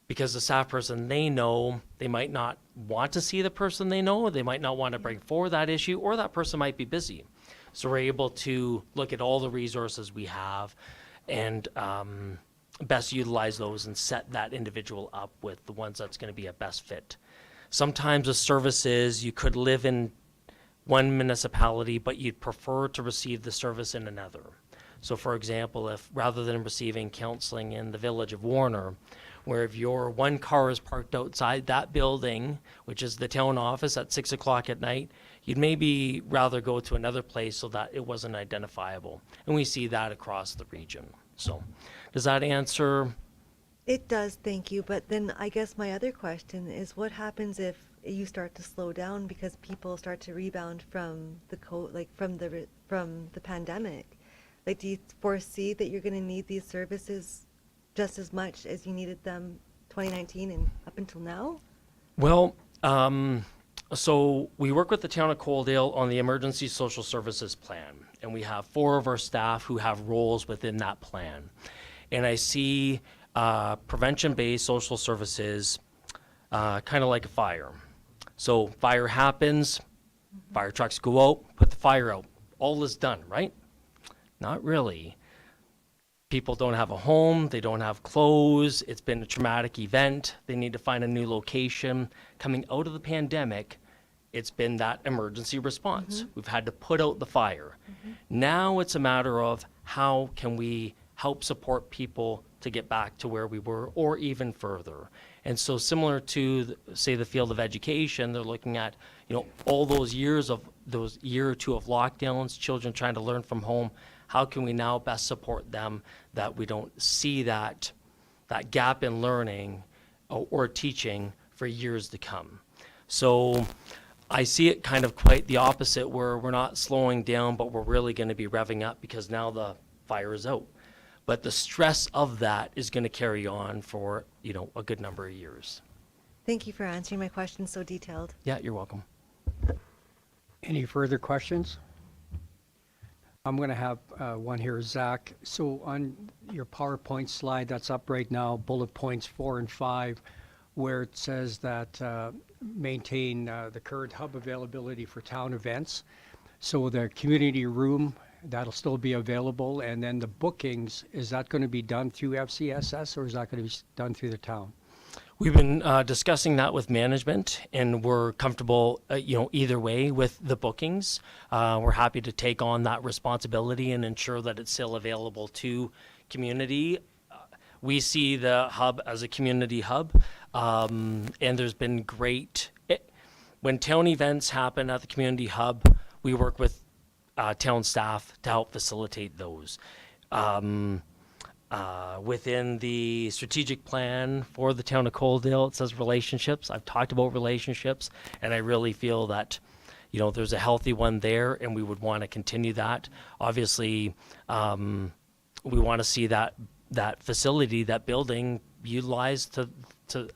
because the staff person they know, they might not want to see the person they know, they might not want to bring forward that issue, or that person might be busy. So we're able to look at all the resources we have and best utilize those and set that individual up with the ones that's going to be a best fit. Sometimes the services, you could live in one municipality, but you'd prefer to receive the service in another. So for example, if rather than receiving counseling in the village of Warner, where if your one car is parked outside that building, which is the town office at 6 o'clock at night, you'd maybe rather go to another place so that it wasn't identifiable. And we see that across the region. So does that answer? It does, thank you. But then I guess my other question is, what happens if you start to slow down because people start to rebound from from the pandemic? Like, do you foresee that you're going to need these services just as much as you needed them 2019 and up until now? Well, so we work with the town of Coaldale on the emergency social services plan, and we have 4 of our staff who have roles within that plan. and I see prevention-based social services kind of like a fire. So fire happens, fire trucks go out, put the fire out. All is done, right? Not really. People don't have a home, they don't have clothes, it's been a traumatic event, they need to find a new location. Coming out of the pandemic, it's been that emergency response. We've had to put out the fire. Now it's a matter of how can we help support people to get back to where we were or even further. And so similar to, say, the field of education, they're looking at, all those years of those year or two of lockdowns, children trying to learn from home. How can we now best support them that we don't see that gap in learning or teaching for years to come? So I see it kind of quite the opposite, where we're not slowing down, but we're really going to be revving up because now the fire is out. But the stress of that is going to carry on for, a good number of years. Thank you for answering my question so detailed. Yeah, you're welcome. Any further questions? I'm going to have one here, Zach. So on your PowerPoint slide that's up right now, bullet points 4 and 5, where it says that maintain the current hub availability for town events. So the community room, that'll still be available, and then the bookings, is that going to be done through FCSS or is that going to be done through the town? We've been discussing that with management, and we're comfortable, either way with the bookings. We're happy to take on that responsibility and ensure that it's still available to community. We see the hub as a community hub, and there's been when town events happen at the community hub, we work with town staff to help facilitate those. Within the strategic plan for the town of Coaldale, it says relationships. I've talked about relationships, and I really feel that, there's a healthy one there, and we would want to continue that. Obviously, we want to see that facility, that building, utilized to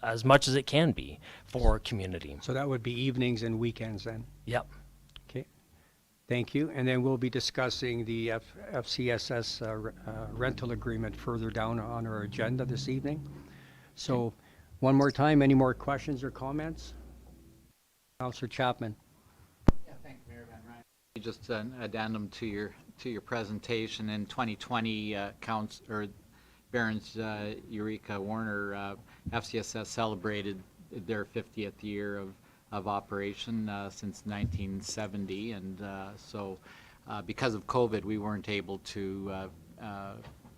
as much as it can be for community. So that would be evenings and weekends then? Yep. Okay, thank you. And then we'll be discussing the FCSS rental agreement further down on our agenda this evening. So one more time, any more questions or comments? Councillor Chapman. Yeah, thank you, Mayor Van Rijn. Just an addendum to your presentation. In 2020, Barron's Eureka Warner FCSS celebrated their 50th year of operation since 1970, and so because of COVID, we weren't able to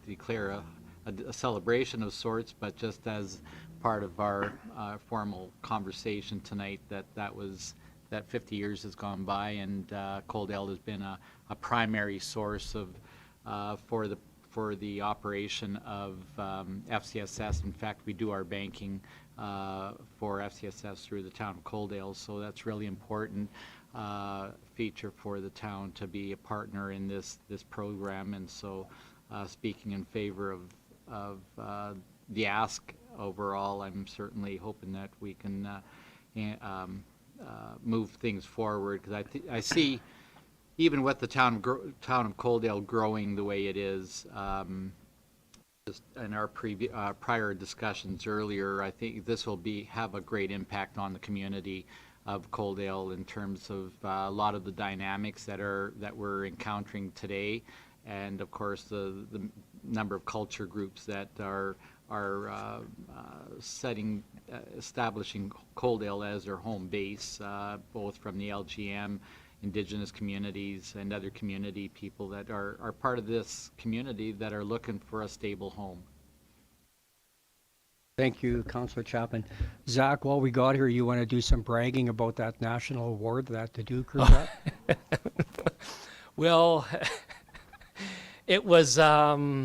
declare a celebration of sorts, but just as part of our formal conversation tonight, that 50 years has gone by, and Coaldale has been a primary source of for the operation of FCSS. In fact, we do our banking for FCSS through the town of Coaldale, so that's really important feature for the town to be a partner in this program. And so speaking in favor of the ask overall, I'm certainly hoping that we can move things forward, because I see, even with the town of Coaldale growing the way it is, just in our prior discussions earlier, I think this will have a great impact on the community of Coaldale in terms of a lot of the dynamics that we're encountering today, and of course the number of culture groups that are establishing Coaldale as their home base, both from the LGM, Indigenous communities, and other community people that are part of this community that are looking for a stable home. Thank you, Councillor Chapman. Zach, while we got here, you want to do some bragging about that national award that the Duke got? Well, it was a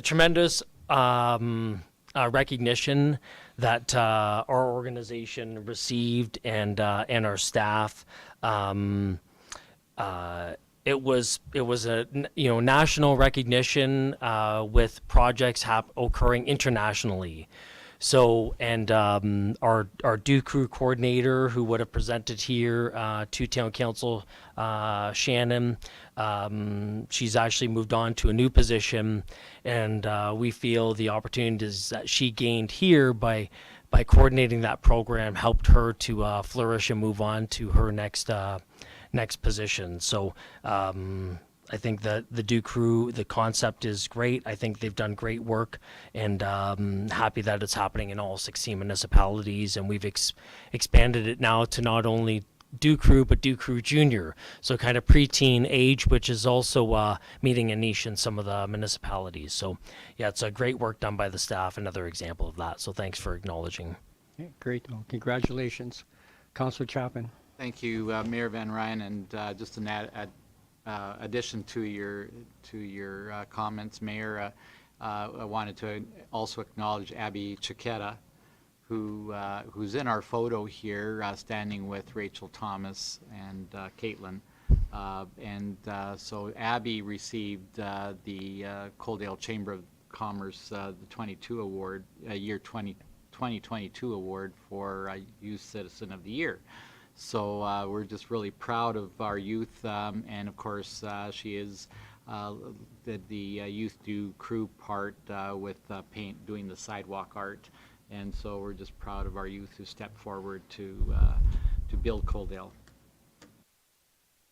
tremendous recognition that our organization received, and our staff. It was a national recognition with projects occurring internationally. So, and our due crew coordinator who would have presented here to town council, Shannon, she's actually moved on to a new position, and we feel the opportunities that she gained here by coordinating that program helped her to flourish and move on to her next position. So I think that the Duke crew, the concept is great. I think they've done great work, and happy that it's happening in all 16 municipalities. And we've expanded it now to not only Duke crew, but Duke crew junior. So kind of preteen age, which is also meeting a niche in some of the municipalities. So yeah, it's a great work done by the staff. Another example of that. So thanks for acknowledging. Okay, great. Well, congratulations. Councillor Chapman. Thank you, Mayor Van Ryn, and just an addition to your comments, Mayor. I wanted to also acknowledge Abby Chiquetta, who's in our photo here, standing with Rachel Thomas and Caitlin. So Abby received the Coaldale Chamber of Commerce the 22 award, year 2022 award for Youth Citizen of the Year. So we're just really proud of our youth, and of course she is the youth do crew part with doing the sidewalk art, and so we're just proud of our youth who stepped forward to build Coaldale.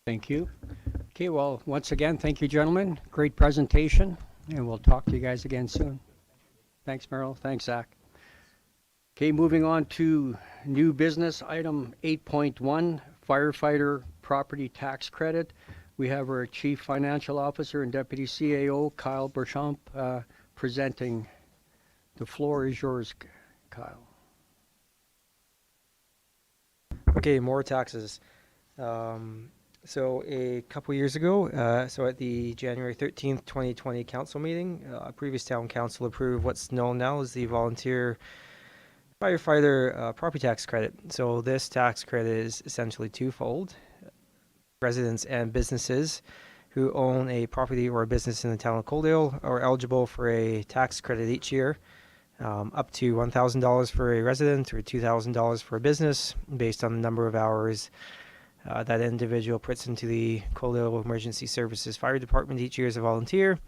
Thank you. Okay, well, once again, thank you, gentlemen. Great presentation, and we'll talk to you guys again soon. Thanks, Merrill. Thanks, Zach. Okay, moving on to new business, item 8.1, firefighter property tax credit. We have our Chief Financial Officer and Deputy CAO, Kyle Beauchamp, presenting. The floor is yours, Kyle. Okay, more taxes. So a couple years ago, so at the January 13th, 2020 council meeting, previous town council approved what's known now as the volunteer firefighter property tax credit. So this tax credit is essentially twofold. Residents and businesses who own a property or a business in the town of Coaldale are eligible for a tax credit each year, up to $1,000 for a resident or $2,000 for a business, based on the number of hours that individual puts into the Coaldale Emergency Services Fire Department each year as a volunteer,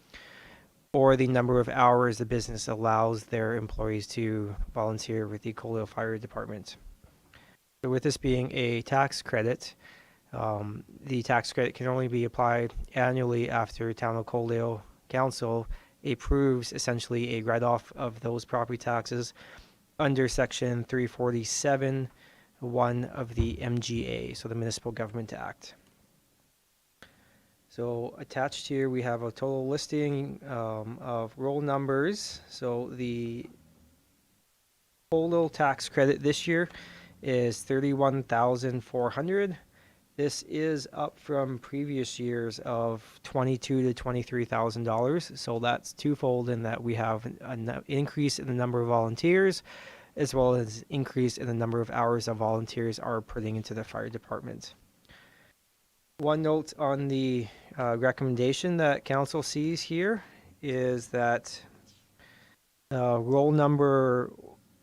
or the number of hours the business allows their employees to volunteer with the Coaldale Fire Department. So with this being a tax credit, the tax credit can only be applied annually after Town of Coaldale Council approves essentially a write-off of those property taxes under Section 347, 1 of the MGA, so the Municipal Government Act. So attached here we have a total listing of roll numbers. So the total tax credit this year is $31,400. This is up from previous years of $22,000 to $23,000. So that's twofold in that we have an increase in the number of volunteers, as well as increase in the number of hours that volunteers are putting into the fire department. One note on the recommendation that council sees here is that roll number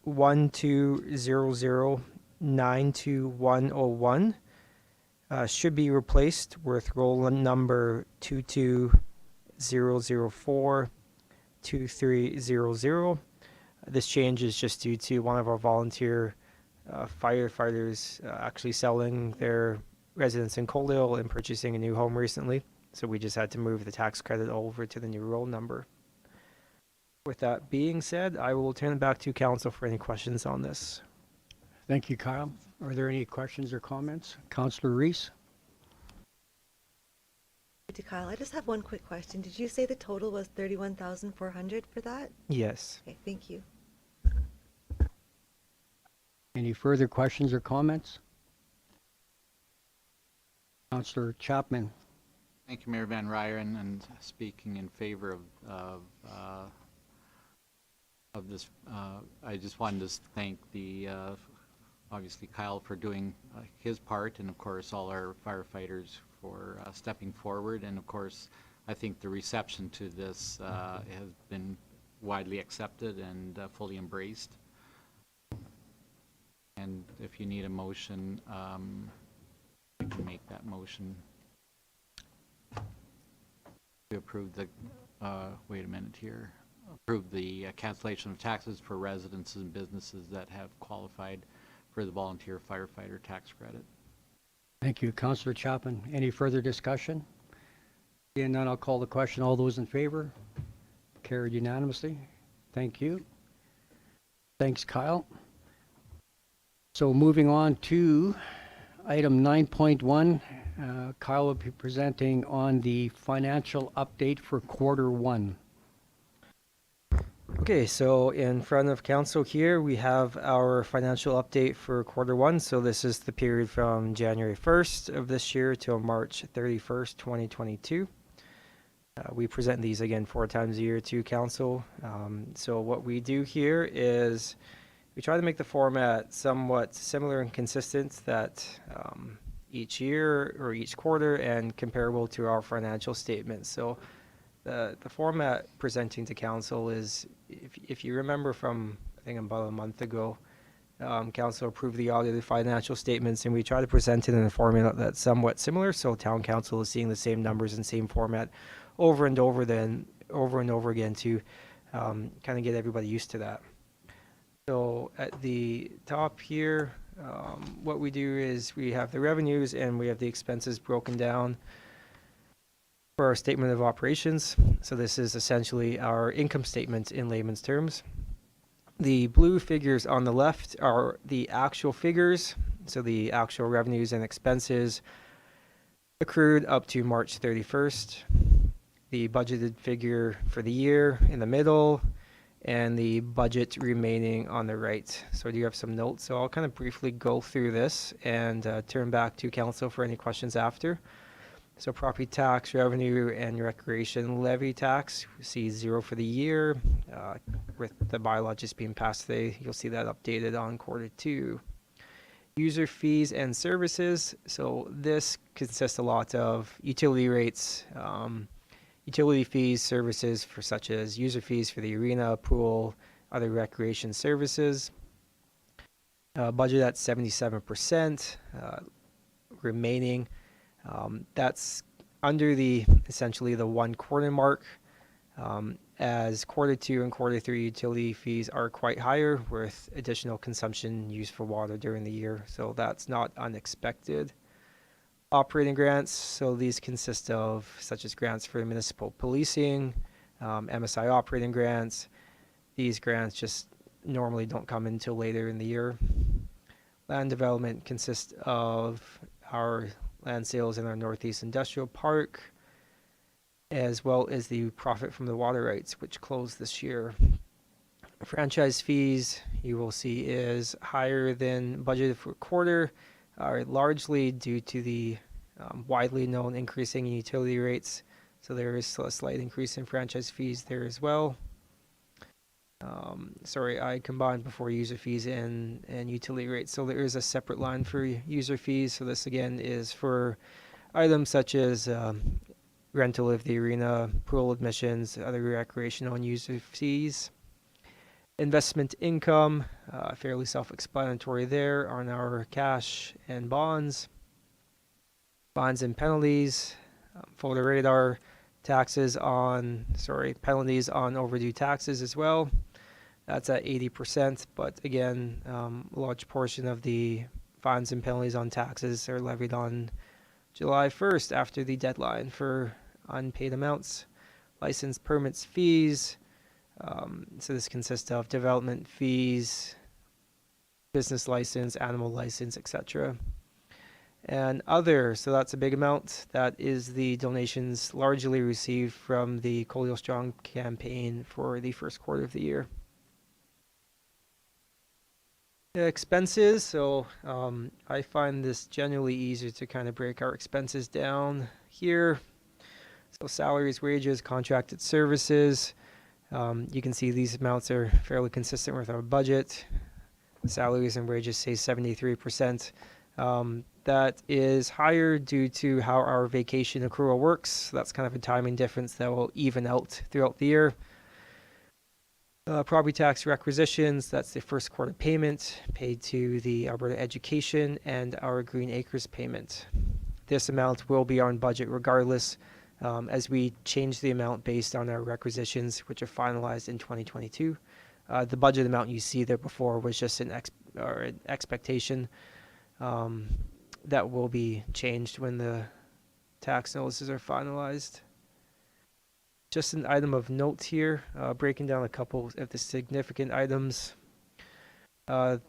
1200922101 should be replaced with roll number 220042300. This change is just due to one of our volunteer firefighters actually selling their residence in Coaldale and purchasing a new home recently. So we just had to move the tax credit over to the new roll number. With that being said, I will turn it back to council for any questions on this. Thank you, Kyle. Are there any questions or comments? Councillor Reese? To Kyle, I just have one quick question. Did you say the total was $31,400 for that? Yes. Okay, thank you. Any further questions or comments? Councillor Chapman. Thank you, Mayor Van Ryn, and speaking in favor of this, I just wanted to thank the obviously Kyle for doing his part, and of course all our firefighters for stepping forward, and of course I think the reception to this has been widely accepted and fully embraced. And if you need a motion, you can make that motion to approve the, wait a minute here, approve the cancellation of taxes for residents and businesses that have qualified for the volunteer firefighter tax credit. Thank you, Councillor Chapman. Any further discussion? Seeing none, I'll call the question. All those in favor? Carried unanimously. Thank you. Thanks, Kyle. So moving on to item 9.1, Kyle will be presenting on the financial update for Q1. Okay, so in front of council here, we have our financial update for Q1. So this is the period from January 1st of this year till March 31st, 2022. We present these again 4 times a year to council. So what we do here is we try to make the format somewhat similar and consistent that each year or each quarter and comparable to our financial statements. So the format presenting to council is, if you remember from, I think about a month ago, council approved the audited financial statements, and we try to present it in a format that's somewhat similar. So town council is seeing the same numbers and same format over and over again to kind of get everybody used to that. So at the top here, what we do is we have the revenues and we have the expenses broken down for our statement of operations. So this is essentially our income statement in layman's terms. The blue figures on the left are the actual figures, so the actual revenues and expenses accrued up to March 31st. The budgeted figure for the year in the middle, and the budget remaining on the right. So I do have some notes, so I'll kind of briefly go through this and turn back to council for any questions after. So property tax, revenue, and recreation levy tax, we see 0 for the year. With the bylaw just being passed today, you'll see that updated on Q2. User fees and services, so this consists a lot of utility rates, utility fees, services for such as user fees for the arena, pool, other recreation services. Budget at 77%, remaining. That's under the essentially the 1 quarter mark, as Q2 and Q3 utility fees are quite higher with additional consumption used for water during the year, so that's not unexpected. Operating grants, so these consist of such as grants for municipal policing, MSI operating grants. These grants just normally don't come until later in the year. Land development consists of our land sales in our Northeast Industrial Park, as well as the profit from the water rights, which closed this year. Franchise fees, you will see, is higher than budgeted for quarter, are largely due to the widely known increasing utility rates. So there is a slight increase in franchise fees there as well. Sorry, I combined before user fees and utility rates. So there is a separate line for user fees. So this again is for items such as rental of the arena, pool admissions, other recreational and user fees. Investment income, fairly self-explanatory there on our cash and bonds. Fines and penalties, for the radar, penalties on overdue taxes as well. That's at 80%, but again, a large portion of the fines and penalties on taxes are levied on July 1st after the deadline for unpaid amounts. License permits fees, so this consists of development fees, business license, animal license, etc. And other, so that's a big amount. That is the donations largely received from the Colio Strong campaign for the first quarter of the year. The expenses, so I find this generally easier to kind of break our expenses down here. So salaries, wages, contracted services. You can see these amounts are fairly consistent with our budget. Salaries and wages say 73%. That is higher due to how our vacation accrual works. That's kind of a timing difference that will even out throughout the year. Property tax requisitions, that's the first quarter payment paid to the Alberta Education and our Green Acres payment. This amount will be on budget regardless, as we change the amount based on our requisitions, which are finalized in 2022. The budget amount you see there before was just an expectation that will be changed when the tax notices are finalized. Just an item of note here, breaking down a couple of the significant items. The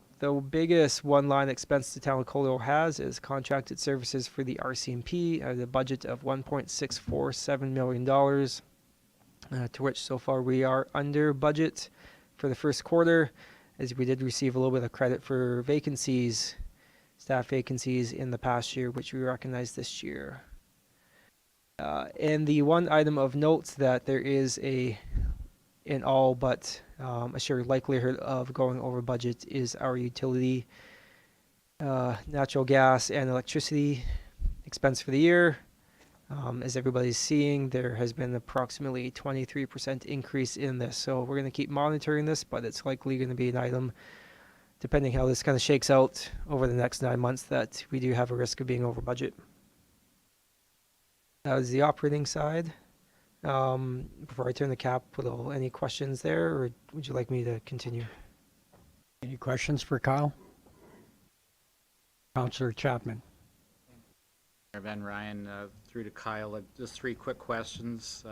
biggest one-line expense the town of Colville has is contracted services for the RCMP at a budget of $1.647 million, to which so far we are under budget for the first quarter, as we did receive a little bit of credit for vacancies, staff vacancies in the past year, which we recognize this year. And the one item of note that there is in all but a sure likelihood of going over budget is our utility, natural gas and electricity expense for the year. As everybody's seeing, there has been approximately 23% increase in this. So we're going to keep monitoring this, but it's likely going to be an item, depending how this kind of shakes out over the next 9 months, that we do have a risk of being over budget. That is the operating side. Before I turn the capital, any questions there, or would you like me to continue? Any questions for Kyle? Councillor Chapman. Mayor Van Ryn, through to Kyle, just 3 quick questions.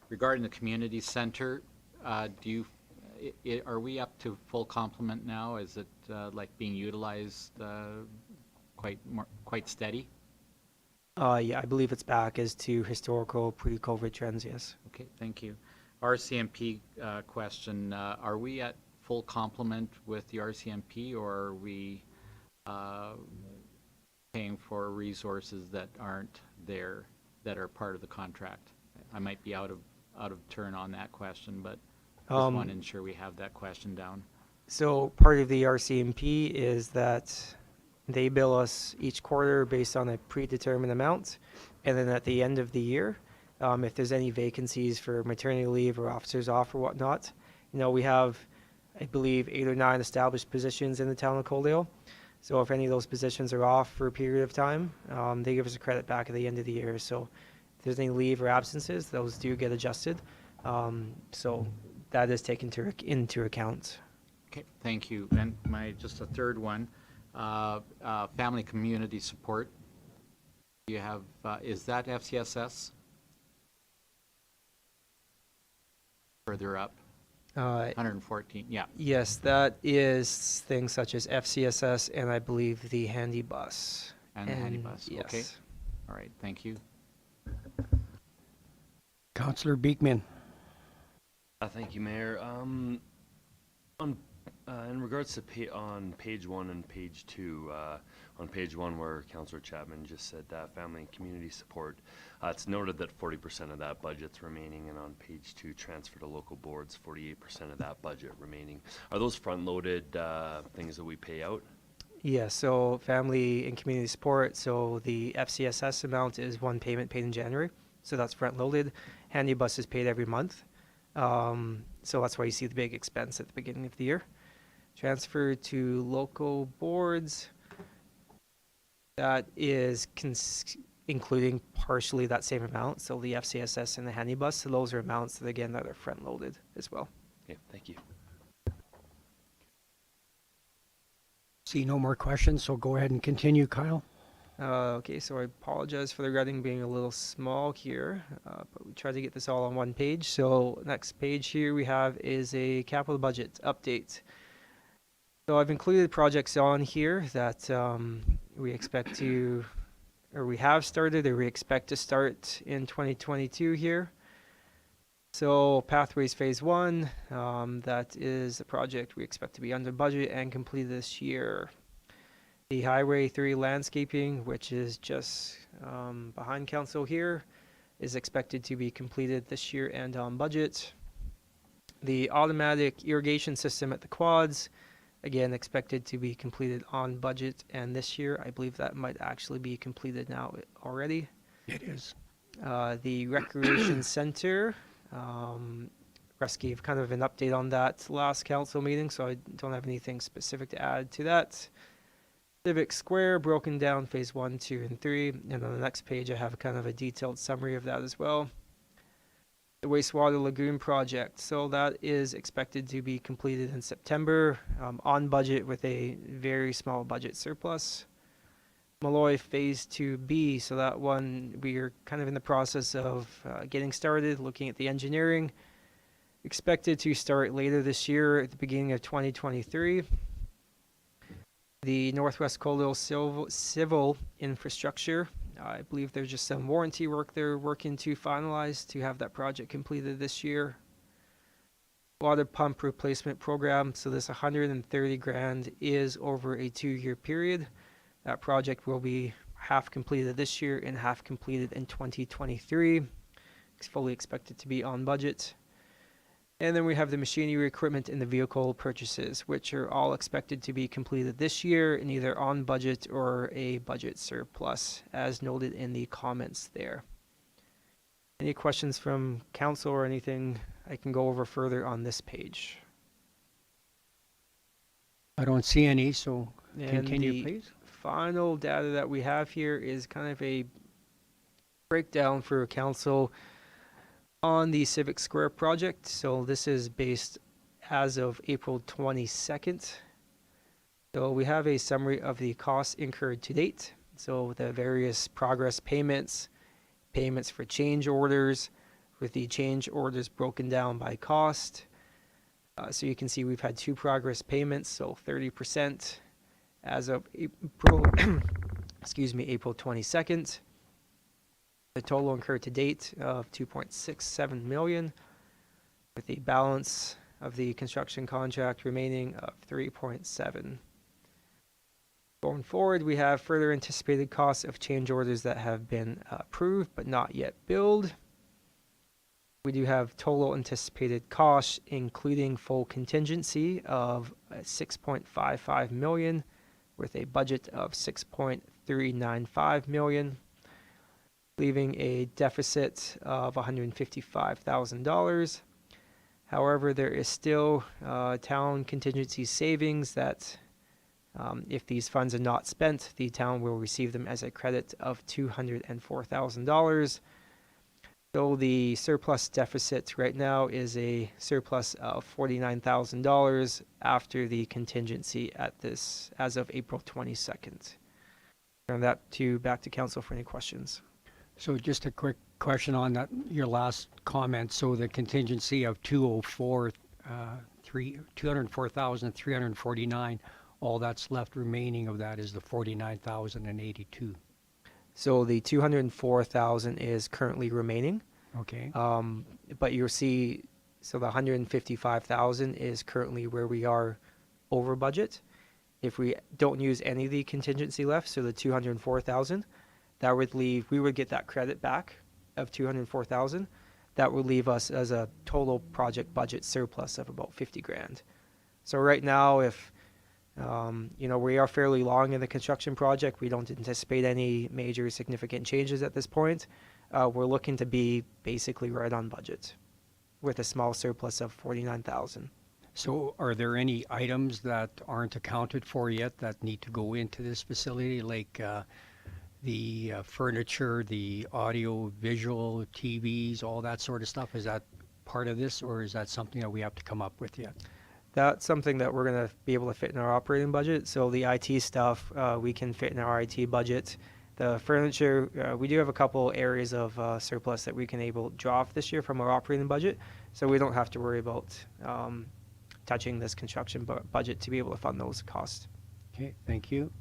Regarding the community center, are we up to full complement now? Is it like being utilized quite steady? Yeah, I believe it's back as to historical pre-COVID trends, yes. Okay, thank you. RCMP question, are we at full complement with the RCMP, or are we paying for resources that aren't there, that are part of the contract? I might be out of turn on that question, but just want to ensure we have that question down. So part of the RCMP is that they bill us each quarter based on a predetermined amount, and then at the end of the year, if there's any vacancies for maternity leave or officers off or whatnot, we have, I believe, 8 or 9 established positions in the town of Coaldale. So if any of those positions are off for a period of time, they give us a credit back at the end of the year. So if there's any leave or absences, those do get adjusted. So that is taken into account. Okay, thank you. And just a third one. Family community support. You have, is that FCSS? Further up, 114, yeah. Yes, that is things such as FCSS and I believe the handy bus. And the handy bus, yes. okay. All right, thank you. Councillor Beekman. Thank you, Mayor. In regards to on page 1 and page 2, on page 1 where Councillor Chapman just said family and community support, it's noted that 40% of that budget's remaining, and on page 2, transfer to local boards, 48% of that budget remaining. Are those front-loaded things that we pay out? Yeah, so family and community support, so the FCSS amount is one payment paid in January, so that's front-loaded. Handy bus is paid every month, so that's why you see the big expense at the beginning of the year. Transfer to local boards, that is including partially that same amount, so the FCSS and the handy bus, so those are amounts that again that are front loaded as well. Okay, thank you. See no more questions, so go ahead and continue, Kyle. Okay, so I apologize for the writing being a little small here, but we tried to get this all on one page. So next page here we have is a capital budget update. So I've included projects on here that we expect to, or we have started, or we expect to start in 2022 here. So Pathways Phase 1, that is a project we expect to be under budget and complete this year. The Highway 3 landscaping, which is just behind council here, is expected to be completed this year and on budget. The automatic irrigation system at the quads, again, expected to be completed on budget and this year. I believe that might actually be completed now already. It is. The recreation center, Russ gave kind of an update on that last council meeting, so I don't have anything specific to add to that. Civic Square broken down phase 1, 2, and 3, and on the next page I have kind of a detailed summary of that as well. The wastewater lagoon project, so that is expected to be completed in September, on budget with a very small budget surplus. Malloy phase 2B, so that one we are kind of in the process of getting started, looking at the engineering. Expected to start later this year at the beginning of 2023. The Northwest Coldale civil infrastructure, I believe there's just some warranty work they're working to finalize to have that project completed this year. Water pump replacement program, so this 130 grand is over a 2-year period. That project will be half completed this year and half completed in 2023. It's fully expected to be on budget. And then we have the machinery, equipment, and the vehicle purchases, which are all expected to be completed this year and either on budget or a budget surplus, as noted in the comments there. Any questions from council or anything I can go over further on this page? I don't see any, so And continue, the please. final data that we have here is kind of a breakdown for council on the Civic Square project. So this is based as of April 22nd. So we have a summary of the costs incurred to date. So the various progress payments, payments for change orders, with the change orders broken down by cost. So you can see we've had 2 progress payments, so 30% as of April, April 22nd. The total incurred to date of 2.67 million, with the balance of the construction contract remaining of 3.7. Going forward, we have further anticipated costs of change orders that have been approved but not yet billed. We do have total anticipated costs, including full contingency, of 6.55 million, with a budget of 6.395 million. Leaving a deficit of $155,000. However, there is still town contingency savings that if these funds are not spent, the town will receive them as a credit of $204,000. So the surplus deficit right now is a surplus of $49,000 after the contingency as of April 22nd. Turn that back to council for any questions. So just a quick question on that, your last comment. So the contingency of 204,349, all that's left remaining of that is the 49,082. So the 204,000 is currently remaining. Okay. But you'll see, so the 155,000 is currently where we are over budget. If we don't use any of the contingency left, so the 204,000, that would leave, we would get that credit back of 204,000. That would leave us as a total project budget surplus of about 50 grand. So right now, if we are fairly long in the construction project, we don't anticipate any major significant changes at this point. We're looking to be basically right on budget with a small surplus of 49,000. So are there any items that aren't accounted for yet that need to go into this facility, like the furniture, the audio, visual, TVs, all that sort of stuff? Is that part of this, or is that something that we have to come up with yet? That's something that we're going to be able to fit in our operating budget. So the IT stuff, we can fit in our IT budget. The furniture, we do have a couple areas of surplus that we can draw off this year from our operating budget. So we don't have to worry about touching this construction budget to be able to fund those costs. Okay, thank you.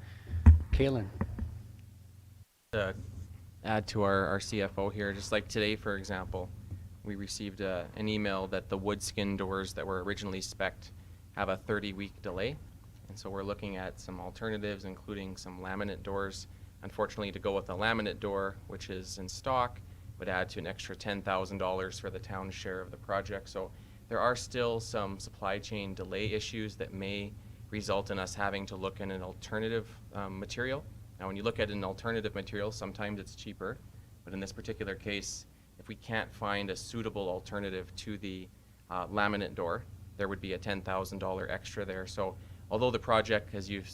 Kalen. To add to our CFO here, just like today, for example, we received an email that the wood skin doors that were originally spec'd have a 30-week delay. And so we're looking at some alternatives, including some laminate doors. Unfortunately, to go with a laminate door, which is in stock, would add to an extra $10,000 for the town's share of the project. So there are still some supply chain delay issues that may result in us having to look at an alternative material. Now, when you look at an alternative material, sometimes it's cheaper, but in this particular case, if we can't find a suitable alternative to the laminate door, there would be a $10,000 extra there. So although the project, as you've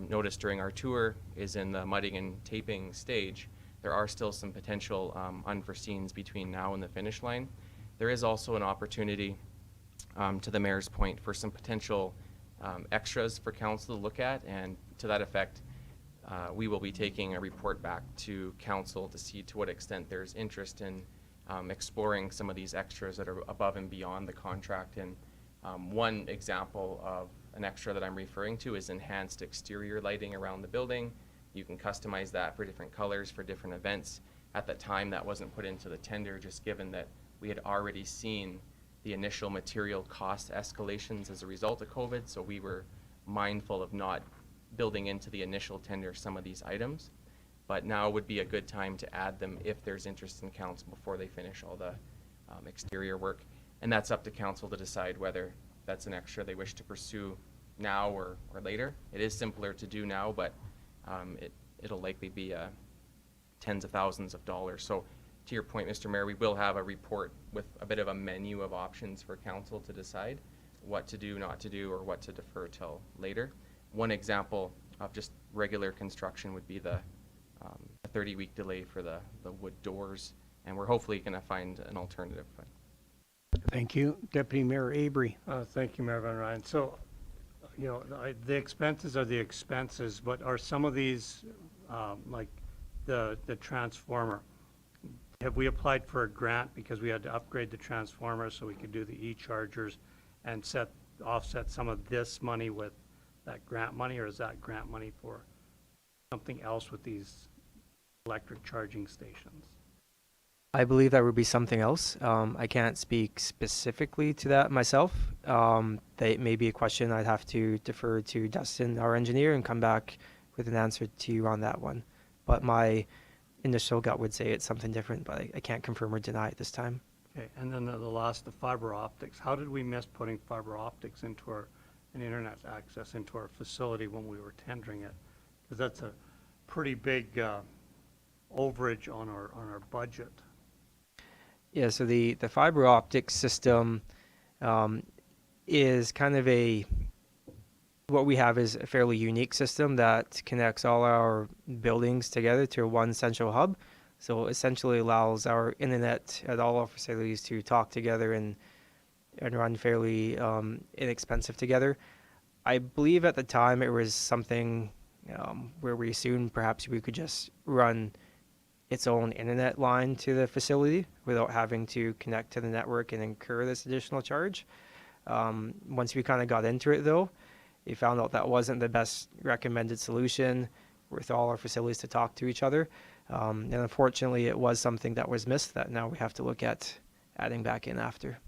noticed during our tour, is in the mudding and taping stage, there are still some potential unforeseens between now and the finish line. There is also an opportunity, to the mayor's point, for some potential extras for council to look at, and to that effect, we will be taking a report back to council to see to what extent there's interest in exploring some of these extras that are above and beyond the contract. And one example of an extra that I'm referring to is enhanced exterior lighting around the building. You can customize that for different colors for different events. At that time, that wasn't put into the tender, just given that we had already seen the initial material cost escalations as a result of COVID, so we were mindful of not building into the initial tender some of these items. But now would be a good time to add them if there's interest in council before they finish all the exterior work. And that's up to council to decide whether that's an extra they wish to pursue now or later. It is simpler to do now, but it'll likely be tens of thousands of dollars. So to your point, Mr. Mayor, we will have a report with a bit of a menu of options for council to decide what to do, not to do, or what to defer till later. One example of just regular construction would be the 30-week delay for the wood doors, and we're hopefully going to find an alternative. Thank you. Deputy Mayor Avery. Thank you, Mayor Van Ryn. So, you know, the expenses are the expenses, but are some of these, like the transformer, have we applied for a grant because we had to upgrade the transformer so we could do the e-chargers and offset some of this money with that grant money, or is that grant money for something else with these electric charging stations? I believe that would be something else. I can't speak specifically to that myself. That may be a question I'd have to defer to Dustin, our engineer, and come back with an answer to you on that one. But my initial gut would say it's something different, but I can't confirm or deny at this time. Okay, and then the last, the fiber optics. How did we miss putting fiber optics into and internet access into our facility when we were tendering it? Because that's a pretty big overage on our budget. Yeah, so the fiber optic system is kind of what we have is a fairly unique system that connects all our buildings together to one central hub. So essentially allows our internet at all our facilities to talk together and run fairly inexpensive together. I believe at the time it was something where we assumed perhaps we could just run its own internet line to the facility without having to connect to the network and incur this additional charge. Once we kind of got into it though, we found out that wasn't the best recommended solution with all our facilities to talk to each other. And unfortunately, it was something that was missed that now we have to look at adding back in after.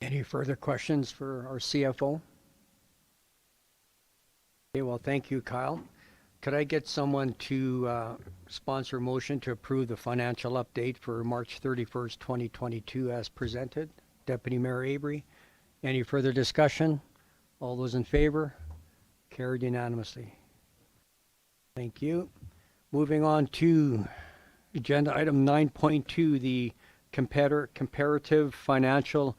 Any further questions for our CFO? Okay, well, thank you, Kyle. Could I get someone to sponsor a motion to approve the financial update for March 31st, 2022 as presented? Deputy Mayor Avery. Any further discussion? All those in favor? Carried unanimously. Thank you. Moving on to agenda item 9.2, the comparative financial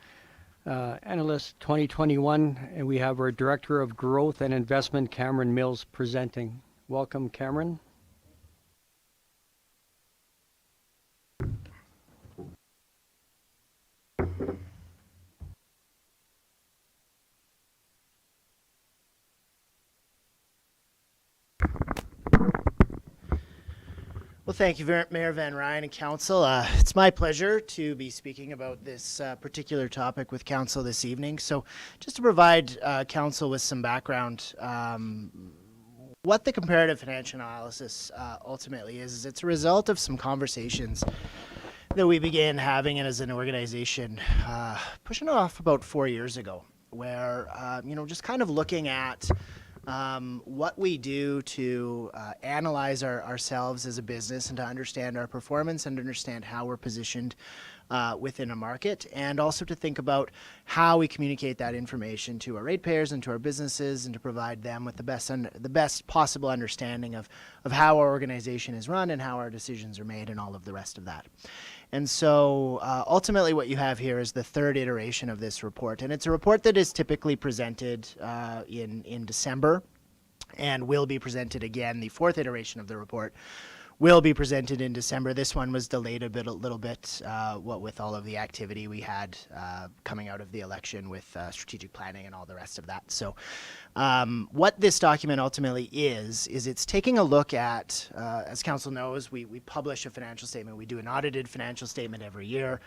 analyst 2021, and we have our Director of Growth and Investment, Cameron Mills, presenting. Welcome, Cameron. Well, thank you, Mayor Van Ryn and Council. It's my pleasure to be speaking about this particular topic with Council this evening. So just to provide Council with some background, what the comparative financial analysis ultimately is it's a result of some conversations that we began having as an organization pushing off about 4 years ago, where, just kind of looking at what we do to analyze ourselves as a business and to understand our performance and understand how we're positioned within a market, and also to think about how we communicate that information to our ratepayers and to our businesses, and to provide them with the best possible understanding of how our organization is run and how our decisions are made and all of the rest of that. And so ultimately what you have here is the third iteration of this report, and it's a report that is typically presented in December, and will be presented again. The fourth iteration of the report will be presented in December. This one was delayed a little bit, what with all of the activity we had coming out of the election with strategic planning and all the rest of that. So what this document ultimately is it's taking a look at, as council knows, we publish a financial statement. We do an audited financial statement every year,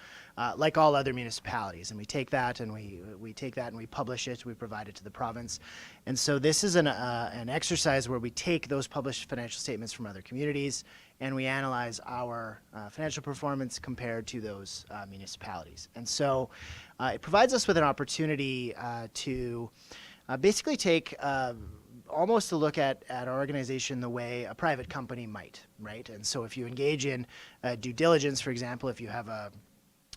like all other municipalities. And we take that and we take that and we publish it, we provide it to the province. And so this is an exercise where we take those published financial statements from other communities and we analyze our financial performance compared to those municipalities. And so it provides us with an opportunity to basically take almost a look at our organization the way a private company might, right? And so if you engage in due diligence, for example, if you have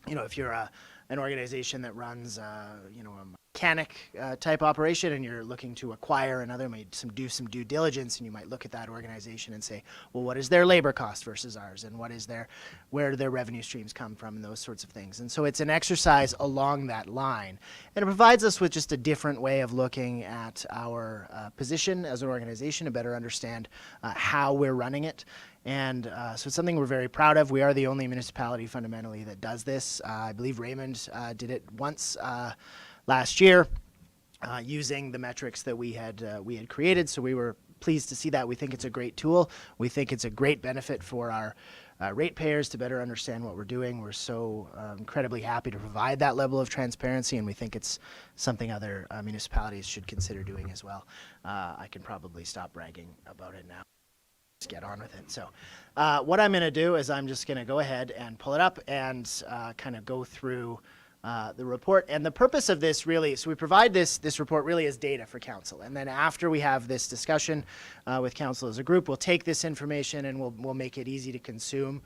if you're an organization that runs, a mechanic type operation and you're looking to acquire another, do some due diligence, and you might look at that organization and say, well, what is their labor cost versus ours, and where do their revenue streams come from, and those sorts of things. And so it's an exercise along that line, and it provides us with just a different way of looking at our position as an organization to better understand how we're running it. And so it's something we're very proud of. We are the only municipality fundamentally that does this. I believe Raymond did it once last year using the metrics that we had created. So we were pleased to see that. We think it's a great tool. We think it's a great benefit for our ratepayers to better understand what we're doing. We're so incredibly happy to provide that level of transparency, and we think it's something other municipalities should consider doing as well. I can probably stop bragging about it now. Get on with it. So what I'm going to do is I'm just going to go ahead and pull it up and kind of go through the report. And the purpose of this really, so we provide this report really as data for council. And then after we have this discussion with council as a group, we'll take this information and we'll make it easy to consume.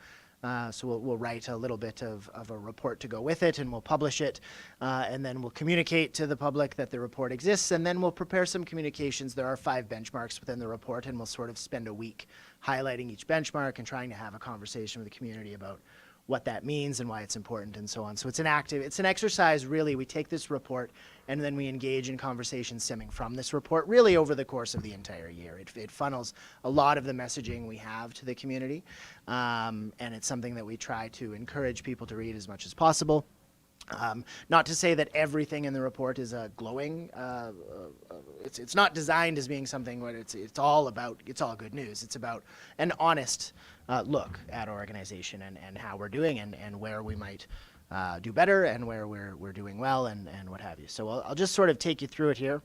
So we'll write a little bit of a report to go with it, and we'll publish it, and then we'll communicate to the public that the report exists, and then we'll prepare some communications. There are 5 benchmarks within the report, and we'll sort of spend a week highlighting each benchmark and trying to have a conversation with the community about what that means and why it's important and so on. So it's an exercise really. We take this report and then we engage in conversations stemming from this report really over the course of the entire year. It funnels a lot of the messaging we have to the community, and it's something that we try to encourage people to read as much as possible. Not to say that everything in the report is glowing. It's not designed as being something where it's all good news. It's about an honest look at our organization and how we're doing and where we might do better and where we're doing well and what have you. So I'll just sort of take you through it here.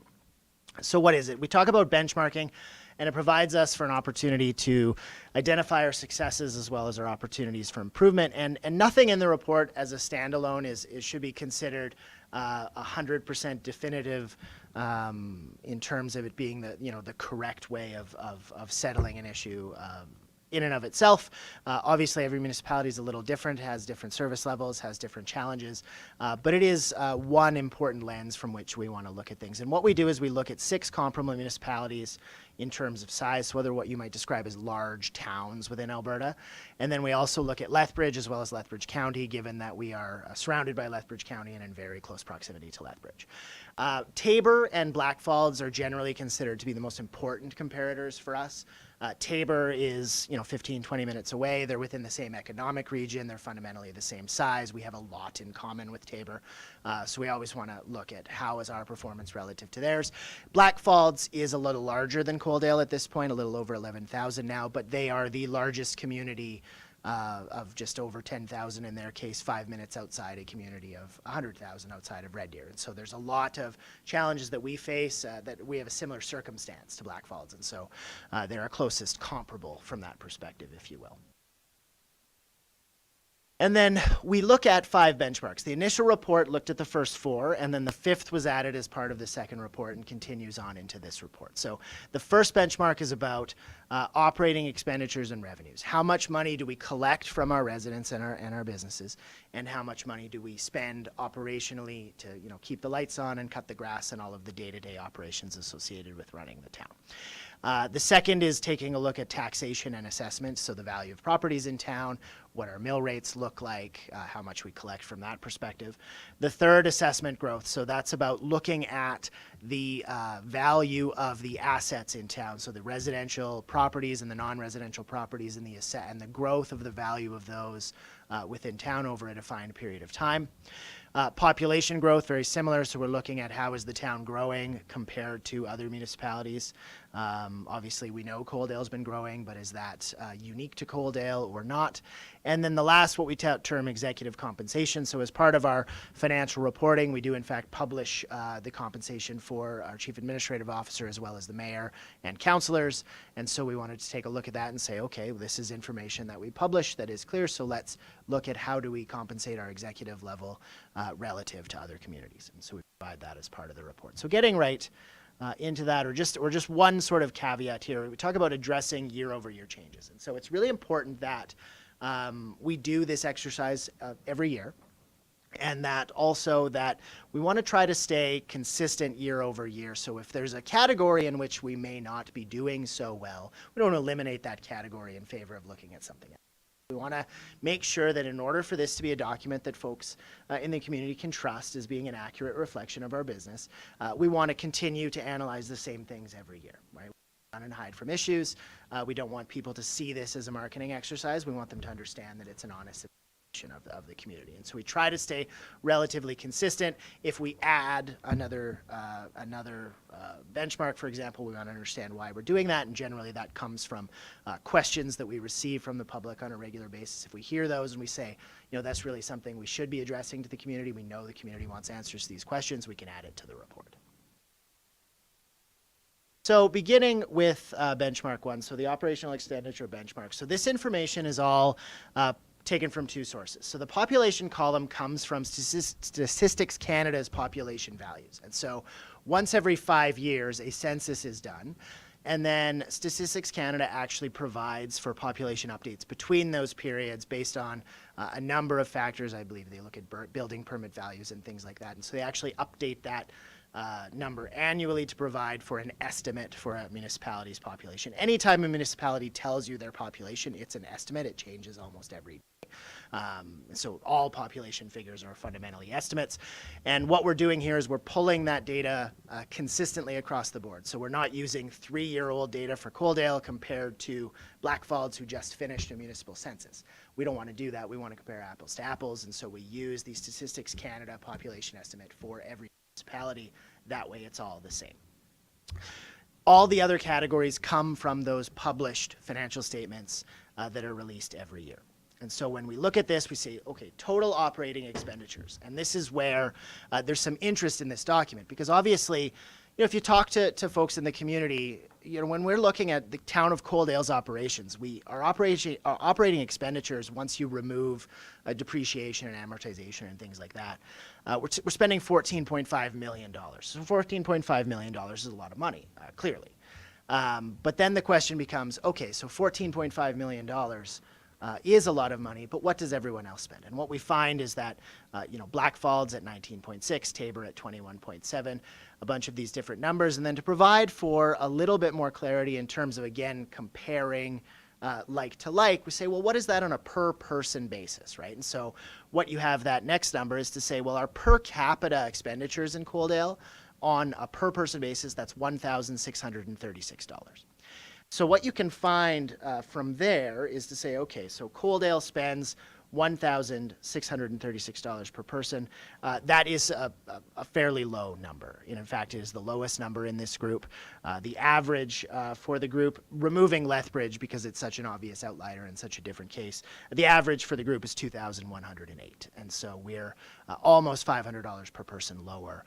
So what is it? We talk about benchmarking, and it provides us for an opportunity to identify our successes as well as our opportunities for improvement. And nothing in the report as a standalone should be considered 100% definitive in terms of it being the correct way of settling an issue in and of itself. Obviously, every municipality is a little different, has different service levels, has different challenges, but it is one important lens from which we want to look at things. And what we do is we look at 6 comparable municipalities in terms of size, whether what you might describe as large towns within Alberta. And then we also look at Lethbridge as well as Lethbridge County, given that we are surrounded by Lethbridge County and in very close proximity to Lethbridge. Taber and Blackfalds are generally considered to be the most important comparators for us. Taber is 15, 20 minutes away. They're within the same economic region. They're fundamentally the same size. We have a lot in common with Taber. So we always want to look at how is our performance relative to theirs. Blackfalds is a little larger than Coaldale at this point, a little over 11,000 now, but they are the largest community of just over 10,000 in their case, 5 minutes outside a community of 100,000 outside of Red Deer. And so there's a lot of challenges that we face that we have a similar circumstance to Blackfalds. And so they're our closest comparable from that perspective, if you will. And then we look at 5 benchmarks. The initial report looked at the first 4, and then the 5th was added as part of the second report and continues on into this report. So the first benchmark is about operating expenditures and revenues. How much money do we collect from our residents and our businesses, and how much money do we spend operationally to keep the lights on and cut the grass and all of the day-to-day operations associated with running the town. The second is taking a look at taxation and assessment, so the value of properties in town, what our mill rates look like, how much we collect from that perspective. The third, assessment growth, so that's about looking at the value of the assets in town, so the residential properties and the non-residential properties and the growth of the value of those within town over a defined period of time. Population growth, very similar, so we're looking at how is the town growing compared to other municipalities. Obviously, we know Coaldale's been growing, but is that unique to Coaldale or not? And then the last, what we term executive compensation. So as part of our financial reporting, we do in fact publish the compensation for our chief administrative officer as well as the mayor and councillors. And so we wanted to take a look at that and say, okay, this is information that we publish that is clear, so let's look at how do we compensate our executive level relative to other communities. And so we provide that as part of the report. So getting right into that, or just one sort of caveat here, we talk about addressing year-over-year changes. And so it's really important that we do this exercise every year, and that also that we want to try to stay consistent year over year. So if there's a category in which we may not be doing so well, we don't eliminate that category in favor of looking at something else. We want to make sure that in order for this to be a document that folks in the community can trust as being an accurate reflection of our business, we want to continue to analyze the same things every year, right? We don't hide from issues. We don't want people to see this as a marketing exercise. We want them to understand that it's an honest of the community. And so we try to stay relatively consistent. If we add another benchmark, for example, we want to understand why we're doing that, and generally that comes from questions that we receive from the public on a regular basis. If we hear those and we say, that's really something we should be addressing to the community, we know the community wants answers to these questions, we can add it to the report. So beginning with benchmark 1, so the operational expenditure benchmark. So this information is all taken from 2 sources. So the population column comes from Statistics Canada's population values. And so once every 5 years, a census is done. And then Statistics Canada actually provides for population updates between those periods based on a number of factors. I believe they look at building permit values and things like that. And so they actually update that number annually to provide for an estimate for a municipality's population. Anytime a municipality tells you their population, it's an estimate. It changes almost every day. So all population figures are fundamentally estimates. And what we're doing here is we're pulling that data consistently across the board. So we're not using 3-year-old data for Coaldale compared to Blackfalds, who just finished a municipal census. We don't want to do that. We want to compare apples to apples. And so we use the Statistics Canada population estimate for every municipality. That way it's all the same. All the other categories come from those published financial statements that are released every year. And so when we look at this, we say, okay, total operating expenditures. And this is where there's some interest in this document, because obviously, if you talk to folks in the community, when we're looking at the town of Coaldale's operations, our operating expenditures, once you remove depreciation and amortization and things like that, we're spending $14.5 million. So $14.5 million is a lot of money, clearly. But then the question becomes, okay, so $14.5 million is a lot of money, but what does everyone else spend? And what we find is that, Blackfalds at 19.6, Tabor at 21.7, a bunch of these different numbers. And then to provide for a little bit more clarity in terms of, again, comparing like to like, we say, well, what is that on a per person basis, right? And so what you have that next number is to say, well, our per capita expenditures in Coaldale on a per person basis, that's $1,636. So what you can find from there is to say, okay, so Coaldale spends $1,636 per person. That is a fairly low number. And in fact, it is the lowest number in this group. The average for the group, removing Lethbridge because it's such an obvious outlier and such a different case, the average for the group is $2,108. And so we're almost $500 per person lower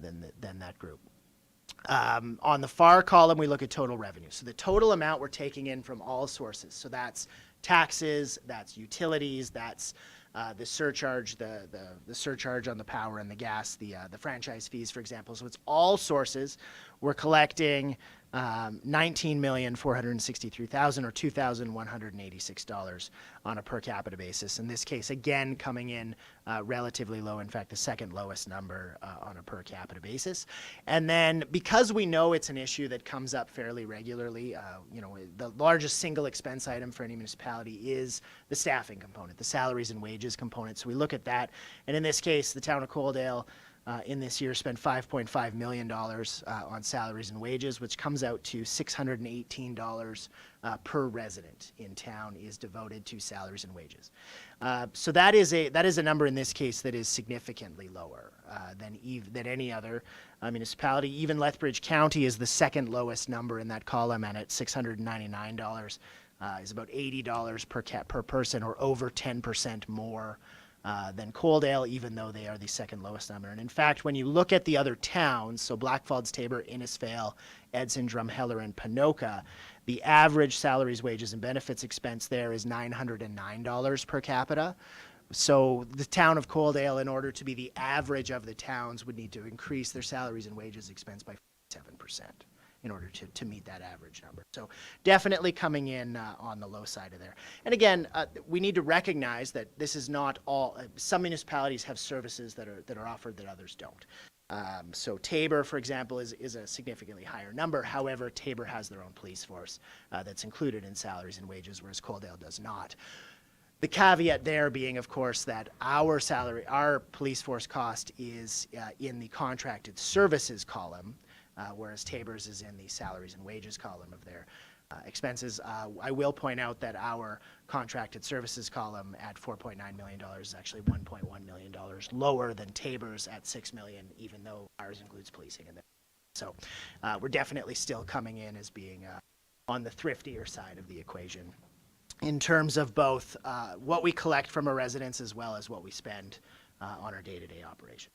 than that group. On the far column, we look at total revenue. So the total amount we're taking in from all sources. So that's taxes, that's utilities, that's the surcharge, the surcharge on the power and the gas, the franchise fees, for example. So it's all sources. We're collecting $19,463,000 or $2,186 on a per capita basis. In this case, again, coming in relatively low, in fact, the second lowest number on a per capita basis. And then because we know it's an issue that comes up fairly regularly, the largest single expense item for any municipality is the staffing component, the salaries and wages component. So we look at that. And in this case, the town of Coaldale in this year spent $5.5 million on salaries and wages, which comes out to $618 per resident in town is devoted to salaries and wages. So that is a number in this case that is significantly lower than any other municipality. Even Lethbridge County is the second lowest number in that column, and at $699 is about $80 per person, or over 10% more than Coaldale, even though they are the second lowest number. And in fact, when you look at the other towns, so Blackfalds, Tabor, Innisfail, Edson, Drumheller, and Ponoka, the average salaries, wages, and benefits expense there is $909 per capita. So the town of Coaldale, in order to be the average of the towns, would need to increase their salaries and wages expense by 7% in order to meet that average number. So definitely coming in on the low side of there. And again, we need to recognize that this is not all, some municipalities have services that are offered that others don't. So Tabor, for example, is a significantly higher number. However, Tabor has their own police force that's included in salaries and wages, whereas Coaldale does not. The caveat there being, of course, that our police force cost is in the contracted services column, whereas Tabor's is in the salaries and wages column of their expenses. I will point out that our contracted services column at $4.9 million is actually $1.1 million lower than Tabor's at $6 million, even though ours includes policing in there. So we're definitely still coming in as being on the thriftier side of the equation in terms of both what we collect from our residents as well as what we spend on our day-to-day operation.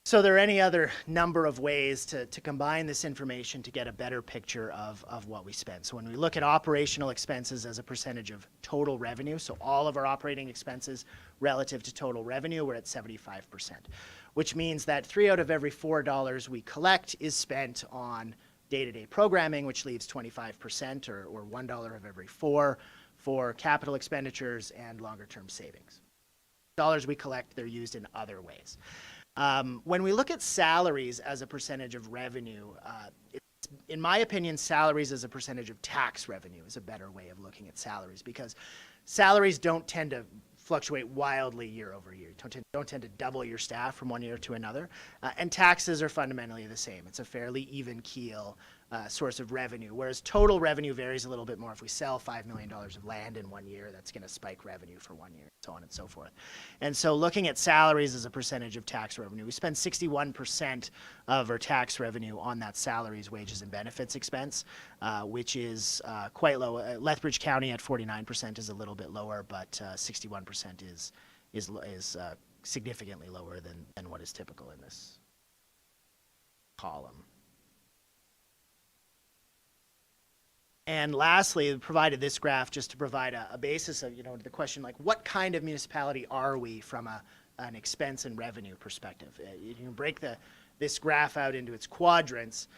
So there are any other number of ways to combine this information to get a better picture of what we spend. So when we look at operational expenses as a percentage of total revenue, so all of our operating expenses relative to total revenue, we're at 75%, which means that 3 out of every $4 we collect is spent on day-to-day programming, which leaves 25%, or $1 of every 4 for capital expenditures and longer-term savings. Dollars we collect, they're used in other ways. When we look at salaries as a percentage of revenue, in my opinion, salaries as a percentage of tax revenue is a better way of looking at salaries, because salaries don't tend to fluctuate wildly year over year. Don't tend to double your staff from one year to another. And taxes are fundamentally the same. It's a fairly even keel source of revenue, whereas total revenue varies a little bit more. If we sell $5 million of land in 1 year, that's going to spike revenue for 1 year, so on and so forth. And so looking at salaries as a percentage of tax revenue, we spend 61% of our tax revenue on that salaries, wages, and benefits expense, which is quite low. Lethbridge County at 49% is a little bit lower, but 61% is significantly lower than what is typical in this column. And lastly, we provided this graph just to provide a basis of, the question, like, what kind of municipality are we from an expense and revenue perspective? You can break this graph out into its quadrants.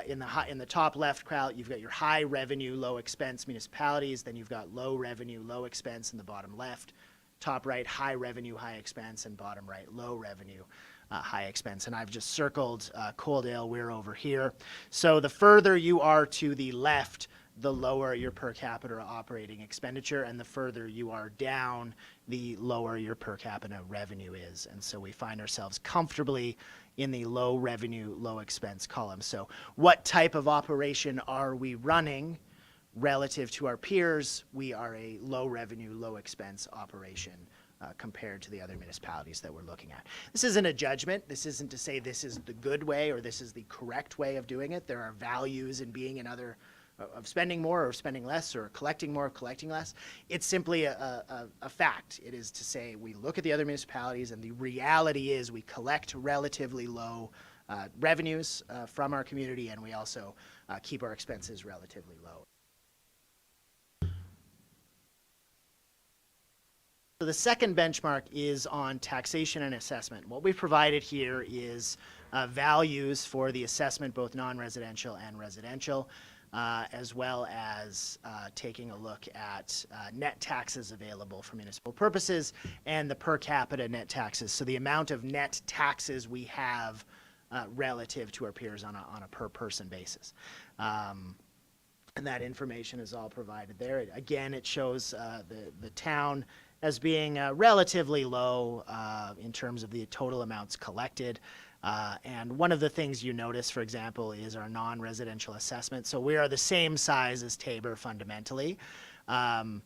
In the top left crowd, you've got your high revenue, low expense municipalities. Then you've got low revenue, low expense in the bottom left. Top right, high revenue, high expense, and bottom right, low revenue, high expense. And I've just circled Coaldale. We're over here. So the further you are to the left, the lower your per capita operating expenditure, and the further you are down, the lower your per capita revenue is. And so we find ourselves comfortably in the low revenue, low expense column. So what type of operation are we running relative to our peers? We are a low revenue, low expense operation compared to the other municipalities that we're looking at. This isn't a judgment. This isn't to say this is the good way or this is the correct way of doing it. There are values in being another of spending more or spending less, or collecting more or collecting less. It's simply a fact. It is to say we look at the other municipalities, and the reality is we collect relatively low revenues from our community, and we also keep our expenses relatively low. So the second benchmark is on taxation and assessment. What we've provided here is values for the assessment, both non-residential and residential, as well as taking a look at net taxes available for municipal purposes and the per capita net taxes. So the amount of net taxes we have relative to our peers on a per person basis. And that information is all provided there. Again, it shows the town as being relatively low in terms of the total amounts collected. And one of the things you notice, for example, is our non-residential assessment. So we are the same size as Tabor fundamentally. About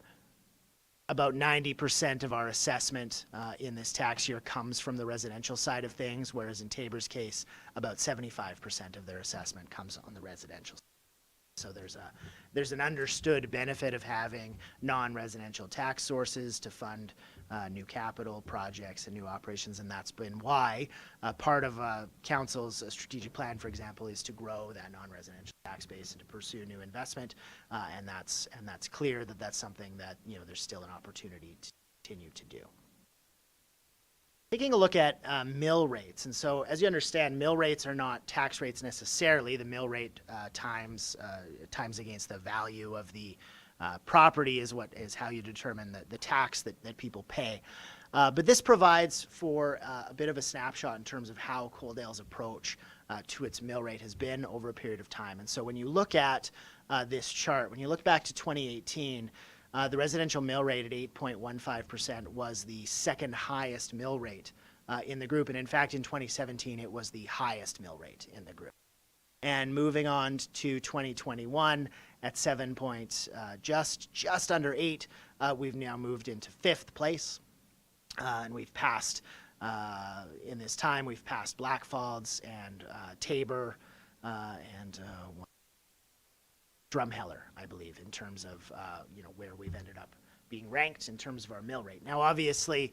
90% of our assessment in this tax year comes from the residential side of things, whereas in Tabor's case, about 75% of their assessment comes on the residential side. So there's an understood benefit of having non-residential tax sources to fund new capital projects and new operations, and that's been why part of council's strategic plan, for example, is to grow that non-residential tax base and to pursue new investment, and that's clear that that's something that there's still an opportunity to continue to do. Taking a look at mill rates, and so as you understand, mill rates are not tax rates necessarily. The mill rate times against the value of the property is how you determine the tax that people pay. But this provides for a bit of a snapshot in terms of how Coaldale's approach to its mill rate has been over a period of time. And so when you look at this chart, when you look back to 2018, the residential mill rate at 8.15% was the second highest mill rate in the group. And in fact, in 2017, it was the highest mill rate in the group. And moving on to 2021 at just under 8, we've now moved into 5th place. And we've passed, in this time, we've passed Blackfalds and Tabor and Drumheller, I believe, in terms of where we've ended up being ranked in terms of our mill rate. Now, obviously,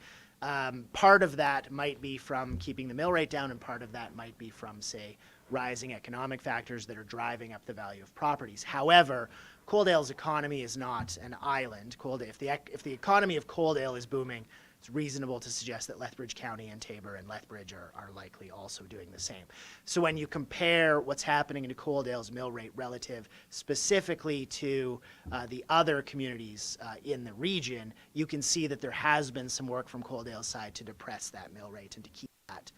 part of that might be from keeping the mill rate down, and part of that might be from, say, rising economic factors that are driving up the value of properties. However, Coaldale's economy is not an island. If the economy of Coaldale is booming, it's reasonable to suggest that Lethbridge County and Tabor and Lethbridge are likely also doing the same. So when you compare what's happening in Coaldale's mill rate relative specifically to the other communities in the region, you can see that there has been some work from Coaldale's side to depress that mill rate and to keep that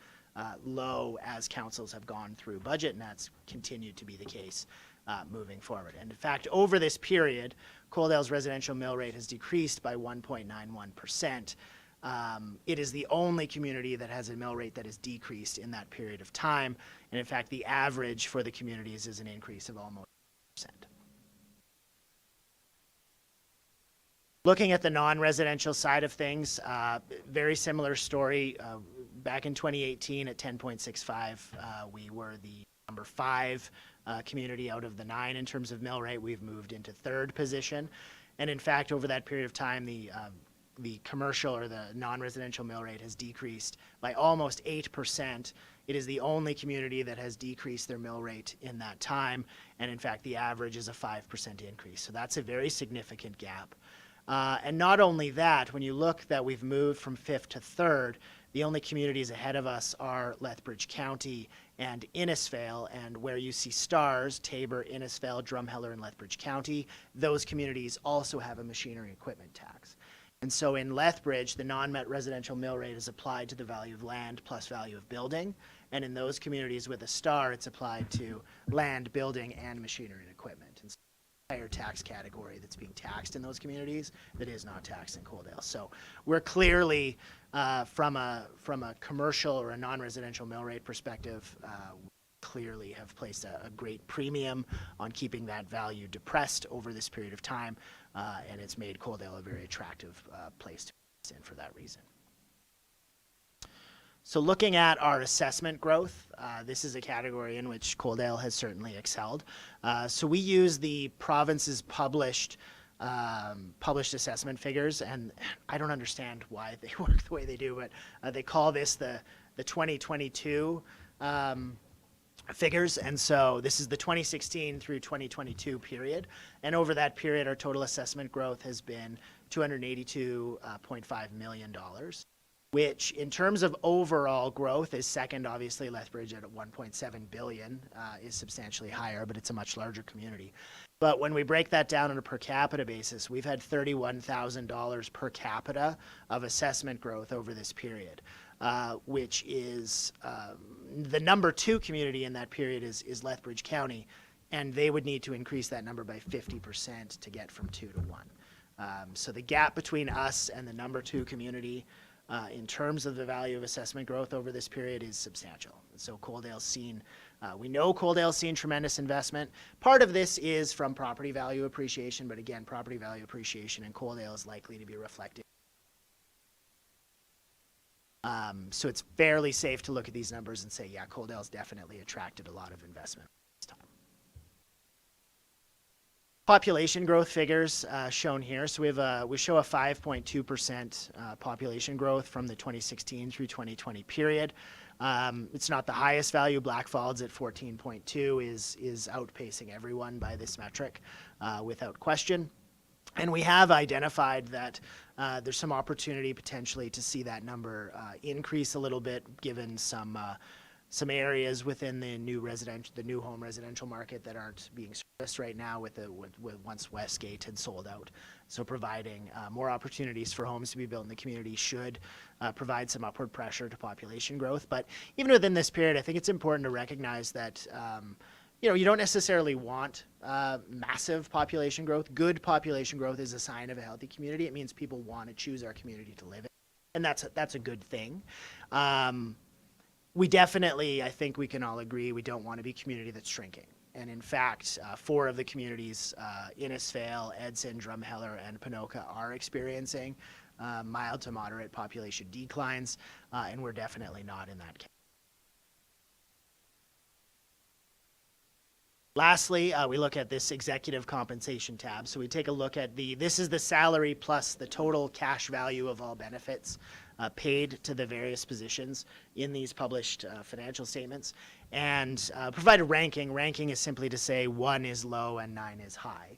low as councils have gone through budget, and that's continued to be the case moving forward. And in fact, over this period, Coaldale's residential mill rate has decreased by 1.91%. It is the only community that has a mill rate that has decreased in that period of time. And in fact, the average for the communities is an increase of almost 1%. Looking at the non-residential side of things, very similar story. Back in 2018 at 10.65, we were the number 5 community out of the 9 in terms of mill rate. We've moved into 3rd position. And in fact, over that period of time, the commercial or the non-residential mill rate has decreased by almost 8%. It is the only community that has decreased their mill rate in that time. And in fact, the average is a 5% increase. So that's a very significant gap. And not only that, when you look that we've moved from 5th to 3rd, the only communities ahead of us are Lethbridge County and Innisfail, and where you see stars, Tabor, Innisfail, Drumheller, and Lethbridge County, those communities also have a machinery equipment tax. And so in Lethbridge, the non-met residential mill rate is applied to the value of land plus value of building. And in those communities with a star, it's applied to land, building, and machinery and equipment. And so higher tax category that's being taxed in those communities that is not taxed in Coaldale. So we're clearly, from a commercial or a non-residential mill rate perspective, clearly have placed a great premium on keeping that value depressed over this period of time, and it's made Coaldale a very attractive place to invest in for that reason. So looking at our assessment growth, this is a category in which Coaldale has certainly excelled. So we use the province's published assessment figures, and I don't understand why they work the way they do, but they call this the 2022 figures. And so this is the 2016 through 2022 period. And over that period, our total assessment growth has been $282.5 million, which in terms of overall growth is second. Obviously, Lethbridge at 1.7 billion is substantially higher, but it's a much larger community. But when we break that down on a per capita basis, we've had $31,000 per capita of assessment growth over this period, which is the number 2 community in that period is Lethbridge County, and they would need to increase that number by 50% to get from 2 to 1. So the gap between us and the number 2 community in terms of the value of assessment growth over this period is substantial. So Coaldale's seen, we know Coaldale's seen tremendous investment. Part of this is from property value appreciation, but again, property value appreciation in Coaldale is likely to be reflected. So it's fairly safe to look at these numbers and say, yeah, Coaldale's definitely attracted a lot of investment. Population growth figures shown here. So we show a 5.2% population growth from the 2016 through 2020 period. It's not the highest value. Blackfalds at 14.2 is outpacing everyone by this metric without question. And we have identified that there's some opportunity potentially to see that number increase a little bit, given some areas within the new home residential market that aren't being serviced right now with once Westgate had sold out. So providing more opportunities for homes to be built in the community should provide some upward pressure to population growth. But even within this period, I think it's important to recognize that you don't necessarily want massive population growth. Good population growth is a sign of a healthy community. It means people want to choose our community to live in, and that's a good thing. We definitely, I think we can all agree, we don't want to be a community that's shrinking. And in fact, 4 of the communities, Innisfail, Edson, Drumheller, and Ponoka, are experiencing mild to moderate population declines, and we're definitely not in that case. Lastly, we look at this executive compensation tab. So we take a look at this is the salary plus the total cash value of all benefits paid to the various positions in these published financial statements, and provide a ranking. Ranking is simply to say 1 is low and 9 is high.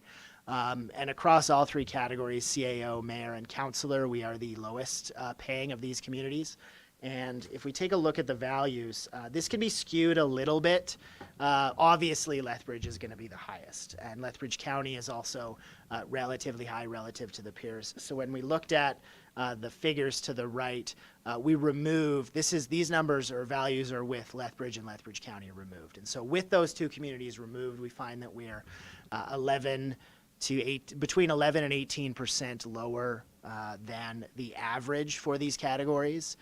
And across all 3 categories, CAO, mayor, and councillor, we are the lowest paying of these communities. And if we take a look at the values, this can be skewed a little bit. Obviously, Lethbridge is going to be the highest, and Lethbridge County is also relatively high relative to the peers. So when we looked at the figures to the right, we removed, these numbers or values are with Lethbridge and Lethbridge County removed. And so with those 2 communities removed, we find that we are between 11 and 18% lower than the average for these categories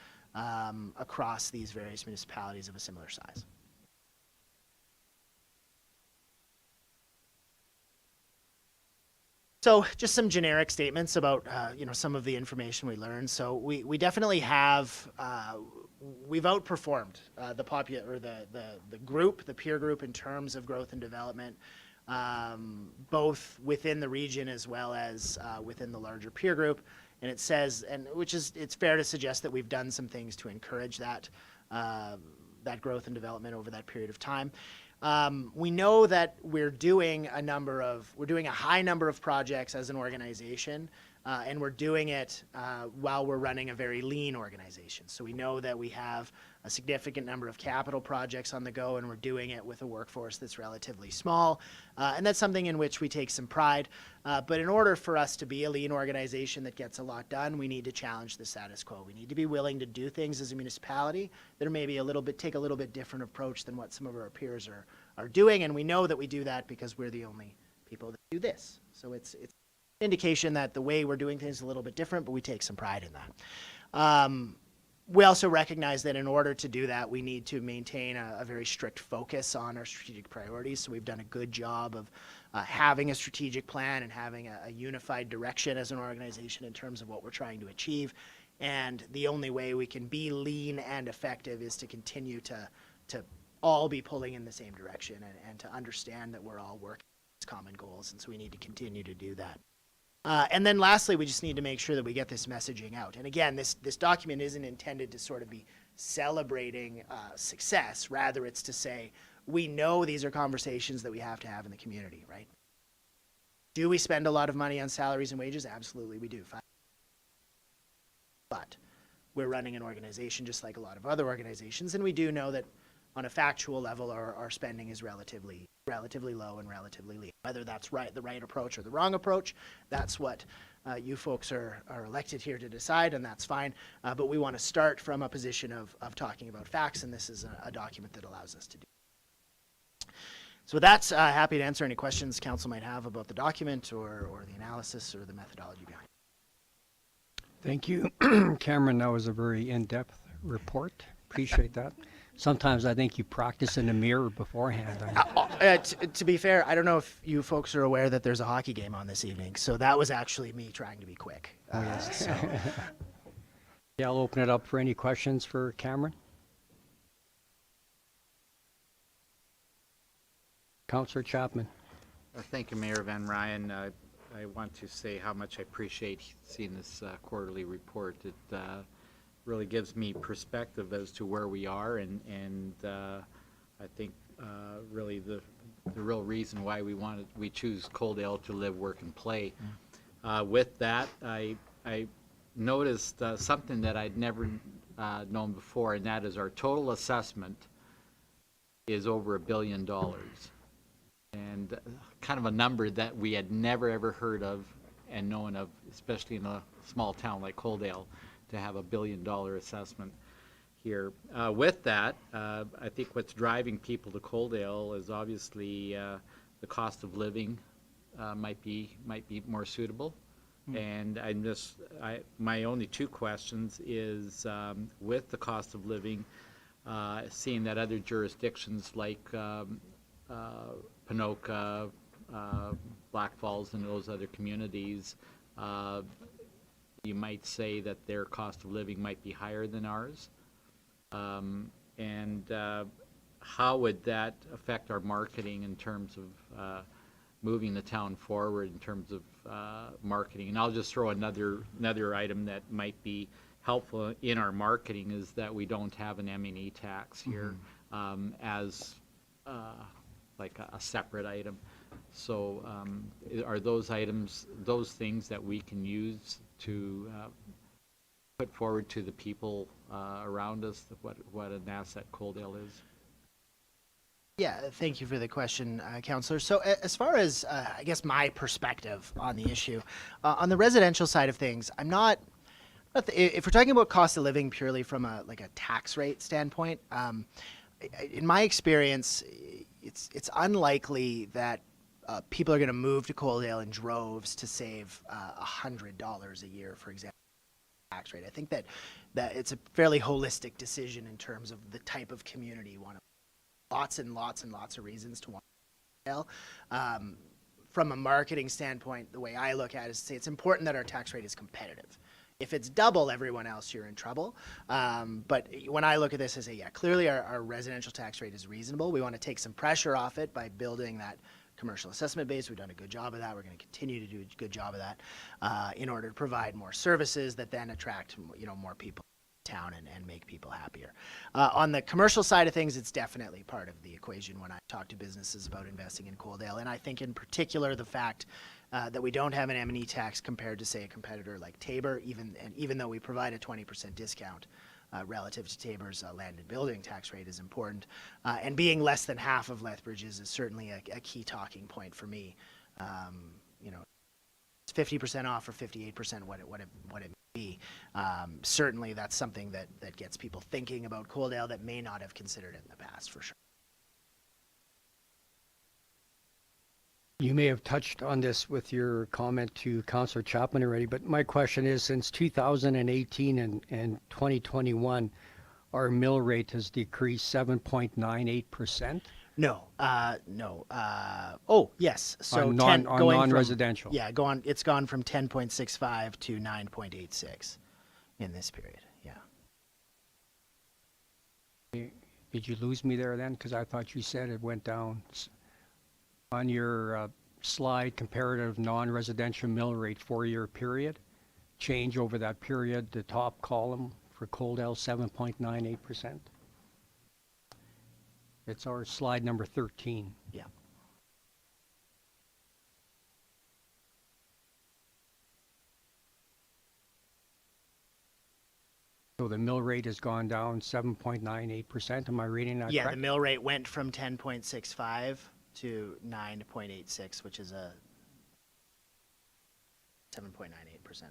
across these various municipalities of a similar size. So just some generic statements about some of the information we learned. So we definitely have we've outperformed the peer group in terms of growth and development, both within the region as well as within the larger peer group. And it says, it's fair to suggest that we've done some things to encourage that growth and development over that period of time. We know that we're doing a high number of projects as an organization, and we're doing it while we're running a very lean organization. So we know that we have a significant number of capital projects on the go, and we're doing it with a workforce that's relatively small, and that's something in which we take some pride. But in order for us to be a lean organization that gets a lot done, we need to challenge the status quo. We need to be willing to do things as a municipality that are maybe take a little bit different approach than what some of our peers are doing, and we know that we do that because we're the only people that do this. So it's an indication that the way we're doing things is a little bit different, but we take some pride in that. We also recognize that in order to do that, we need to maintain a very strict focus on our strategic priorities. So we've done a good job of having a strategic plan and having a unified direction as an organization in terms of what we're trying to achieve. And the only way we can be lean and effective is to continue to all be pulling in the same direction and to understand that we're all working towards common goals. And so we need to continue to do that. And then lastly, we just need to make sure that we get this messaging out. And again, this document isn't intended to sort of be celebrating success. Rather, it's to say, we know these are conversations that we have to have in the community, right? Do we spend a lot of money on salaries and wages? Absolutely, we do. we're running an organization just like a lot of other organizations, and we do know that on a factual level, our spending is relatively low and relatively lean. Whether that's the right approach or the wrong approach, that's what you folks are elected here to decide, and that's fine. But we want to start from a position of talking about facts, and this is a document that allows us to do. So with that, happy to answer any questions council might have about the document or the analysis or the methodology behind it. Thank you, Cameron. That was a very in-depth report. Appreciate that. Sometimes I think you practice in the mirror beforehand. To be fair, I don't know if you folks are aware that there's a hockey game on this evening, so that was actually me trying to be quick. Oh, yes. So, Yeah, I'll open it up for any questions for Cameron. Councillor Chapman. Thank you, Mayor Van Ryn. I want to say how much I appreciate seeing this quarterly report. It really gives me perspective as to where we are, and I think really the real reason why we choose Coaldale to live, work, and play. With that, I noticed something that I'd never known before, and that is our total assessment is over $1 billion. And kind of a number that we had never ever heard of and known of, especially in a small town like Coaldale, to have $1 billion assessment here. With that, I think what's driving people to Coaldale is obviously the cost of living might be more suitable. And my only two questions is with the cost of living, seeing that other jurisdictions like Ponoka, Black Falls, and those other communities, you might say that their cost of living might be higher than ours. And how would that affect our marketing in terms of moving the town forward in terms of marketing? And I'll just throw another item that might be helpful in our marketing is that we don't have an M&E tax here as like a separate item. So are those items, those things that we can use to put forward to the people around us, what an asset Coaldale is? yeah, thank you for the question, Councillor. So as far as, I guess, my perspective on the issue, on the residential side of things, I'm not if we're talking about cost of living purely from a tax rate standpoint, in my experience, it's unlikely that people are going to move to Coaldale in droves to save $100 a year, for example, tax rate. I think that it's a fairly holistic decision in terms of the type of community you want to. Lots and lots and lots of reasons to want to Coaldale. From a marketing standpoint, the way I look at it is to say it's important that our tax rate is competitive. If it's double everyone else, you're in trouble. But when I look at this, I say, yeah, clearly our residential tax rate is reasonable. We want to take some pressure off it by building that commercial assessment base. We've done a good job of that. We're going to continue to do a good job of that in order to provide more services that then attract more people to town and make people happier. On the commercial side of things, it's definitely part of the equation when I talk to businesses about investing in Coaldale. And I think in particular the fact that we don't have an M&E tax compared to, say, a competitor like Tabor, even though we provide a 20% discount relative to Tabor's land and building tax rate is important. And being less than half of Lethbridge's is certainly a key talking point for me. It's 50% off or 58%, what it may be. Certainly that's something that gets people thinking about Coaldale that may not have considered it in the past, for sure. You may have touched on this with your comment to Councillor Chapman already, but my question is, since 2018 and 2021, our mill rate has decreased 7.98%? No. Oh, yes. So On going from non-residential. Yeah, it's gone from 10.65 to 9.86 in this period. Yeah. Did you lose me there then? Because I thought you said it went down. On your slide, comparative non-residential mill rate 4-year period, change over that period, the top column for Coaldale, 7.98%. It's our slide number 13. Yeah. So the mill rate has gone down 7.98%. Am I reading that Yeah, correct? the mill rate went from 10.65 to 9.86, which is a 7.98%.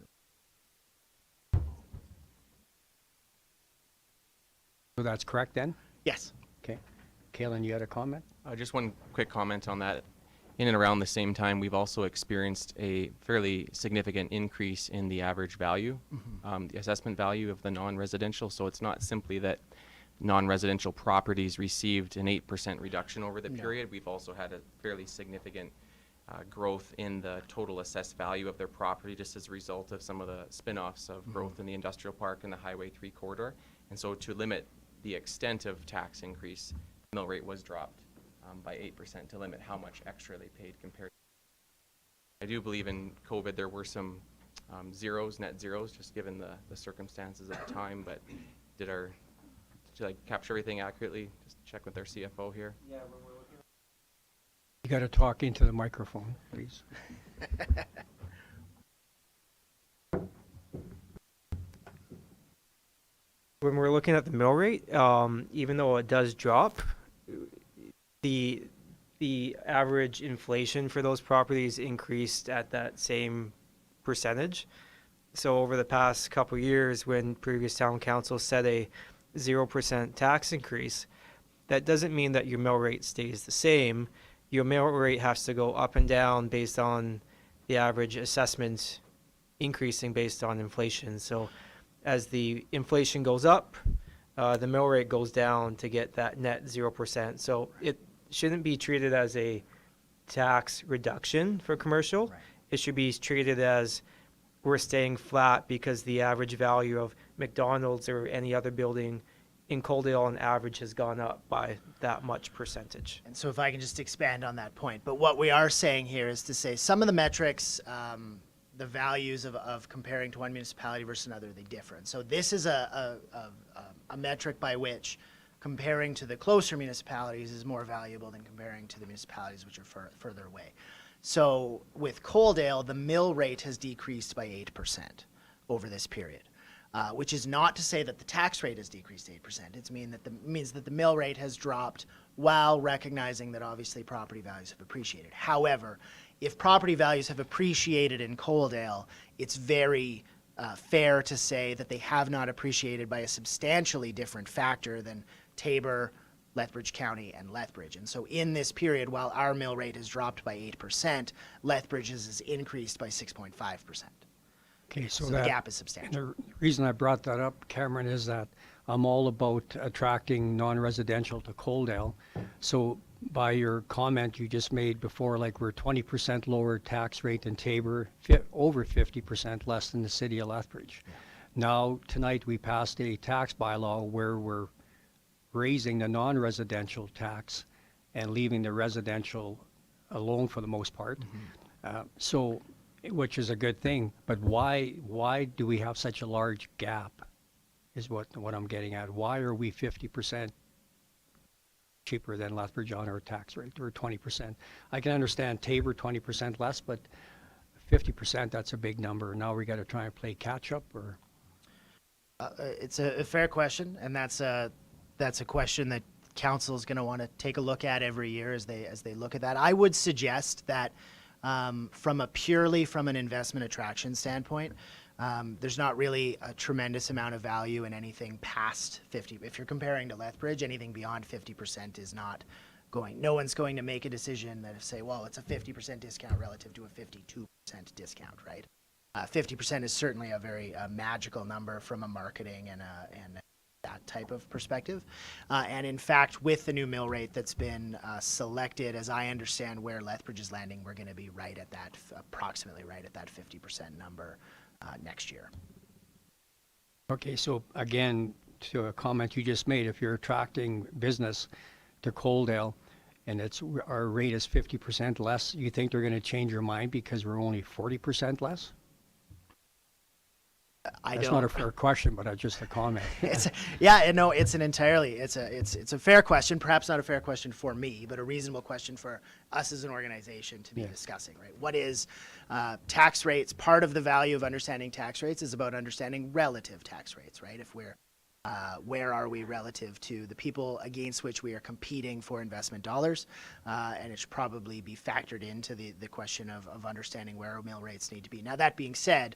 So that's correct then? Yes. Okay. Kalen, you had a comment? Just one quick comment on that. In and around the same time, we've also experienced a fairly significant increase in the average value, the assessment value of the non-residential. So it's not simply that non-residential properties received an 8% reduction over the period. We've also had a fairly significant growth in the total assessed value of their property just as a result of some of the spin-offs of growth in the industrial park and the Highway 3 corridor. And so to limit the extent of tax increase, the mill rate was dropped by 8% to limit how much extra they paid compared. I do believe in COVID there were some net zeros, just given the circumstances at the time, but did I capture everything accurately? Just check with our CFO here. Yeah, when we're looking You got to talk into the microphone, please. When we're looking at the mill rate, even though it does drop, the average inflation for those properties increased at that same percentage. So over the past couple of years, when previous town council set a 0% tax increase, that doesn't mean that your mill rate stays the same. Your mill rate has to go up and down based on the average assessment increasing based on inflation. So as the inflation goes up, the mill rate goes down to get that net 0%. So it shouldn't be treated as a tax reduction for commercial. Right. It should be treated as we're staying flat because the average value of McDonald's or any other building in Coaldale on average has gone up by that much percentage. And so if I can just expand on that point, but what we are saying here is to say some of the metrics, the values of comparing to one municipality versus another, they differ. And so this is a metric by which comparing to the closer municipalities is more valuable than comparing to the municipalities which are further away. So with Coaldale, the mill rate has decreased by 8% over this period, which is not to say that the tax rate has decreased 8%. It means that the mill rate has dropped while recognizing that obviously property values have appreciated. However, if property values have appreciated in Coaldale, it's very fair to say that they have not appreciated by a substantially different factor than Tabor, Lethbridge County, and Lethbridge. And so in this period, while our mill rate has dropped by 8%, Lethbridge's has increased by 6.5%. Okay, so So the gap is substantial. the reason I brought that up, Cameron, is that I'm all about attracting non-residential to Coaldale. So by your comment you just made before, like we're 20% lower tax rate than Tabor, over 50% less than the city of Lethbridge. Yeah. Now, tonight we passed a tax bylaw where we're raising the non-residential tax and leaving the residential alone for the most part. So, which is a good thing, but why do we have such a large gap is what I'm getting at. Why are we 50% cheaper than Lethbridge on our tax rate, or 20%? I can understand Tabor 20% less, but 50%, that's a big number. Now we got to try and play catch up, or? It's a fair question, and that's a question that council is going to want to take a look at every year as they look at that. I would suggest that from an investment attraction standpoint, there's not really a tremendous amount of value in anything past 50. If you're comparing to Lethbridge, anything beyond 50% is not going. No one's going to make a decision that say, well, it's a 50% discount relative to a 52% discount, right? 50% is certainly a very magical number from a marketing and that type of perspective. And in fact, with the new mill rate that's been selected, as I understand where Lethbridge is landing, we're going to be right at that, approximately right at that 50% number next year. Okay, so again, to a comment you just made, if you're attracting business to Coaldale and our rate is 50% less, you think they're going to change your mind because we're only 40% less? I That's don't. not a fair question, but just a comment. Yeah, no, it's a fair question. Perhaps not a fair question for me, but a reasonable question for us as an organization to be discussing. Right? What is tax rates? Part of the value of understanding tax rates is about understanding relative tax rates. Right? If we're where are we relative to the people against which we are competing for investment dollars? And it should probably be factored into the question of understanding where our mill rates need to be. Now, that being said,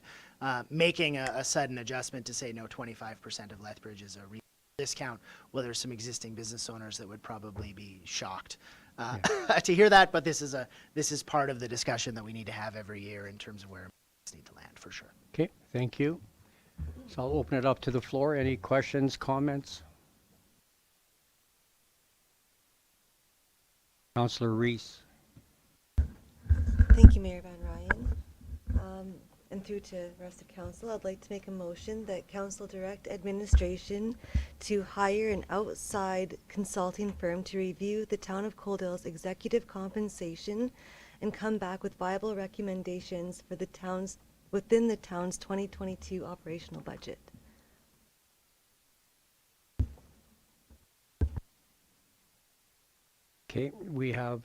making a sudden adjustment to say no, 25% of Lethbridge is a discount, well, there's some existing business owners that would probably be shocked to hear that, but this is part of the discussion that we need to have every year in terms of where mills need to land, for sure. Okay, thank you. So I'll open it up to the floor. Any questions, comments? Councillor Reese. Thank you, Mayor Van Ryn. And through to the rest of council, I'd like to make a motion that council direct administration to hire an outside consulting firm to review the town of Coaldale's executive compensation and come back with viable recommendations for the town's within the town's 2022 operational budget. Okay, we have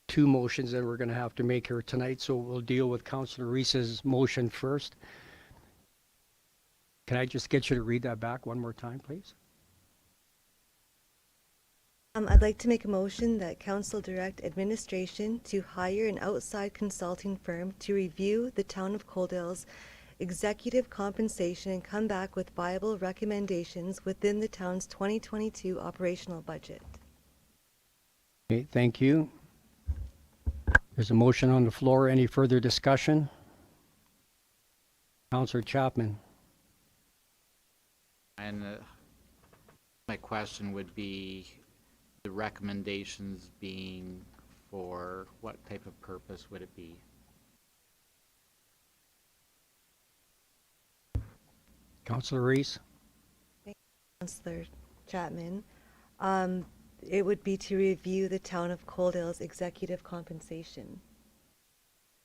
two motions that we're going to have to make here tonight, so we'll deal with Councillor Reese's motion first. Can I just get you to read that back one more time, please? I'd like to make a motion that council direct administration to hire an outside consulting firm to review the town of Coaldale's executive compensation and come back with viable recommendations within the town's 2022 operational budget. Okay, thank you. There's a motion on the floor. Any further discussion? Councillor Chapman. And my question would be, the recommendations being for what type of purpose would it be? Councillor Reese. Councillor Chapman. It would be to review the town of Coaldale's executive compensation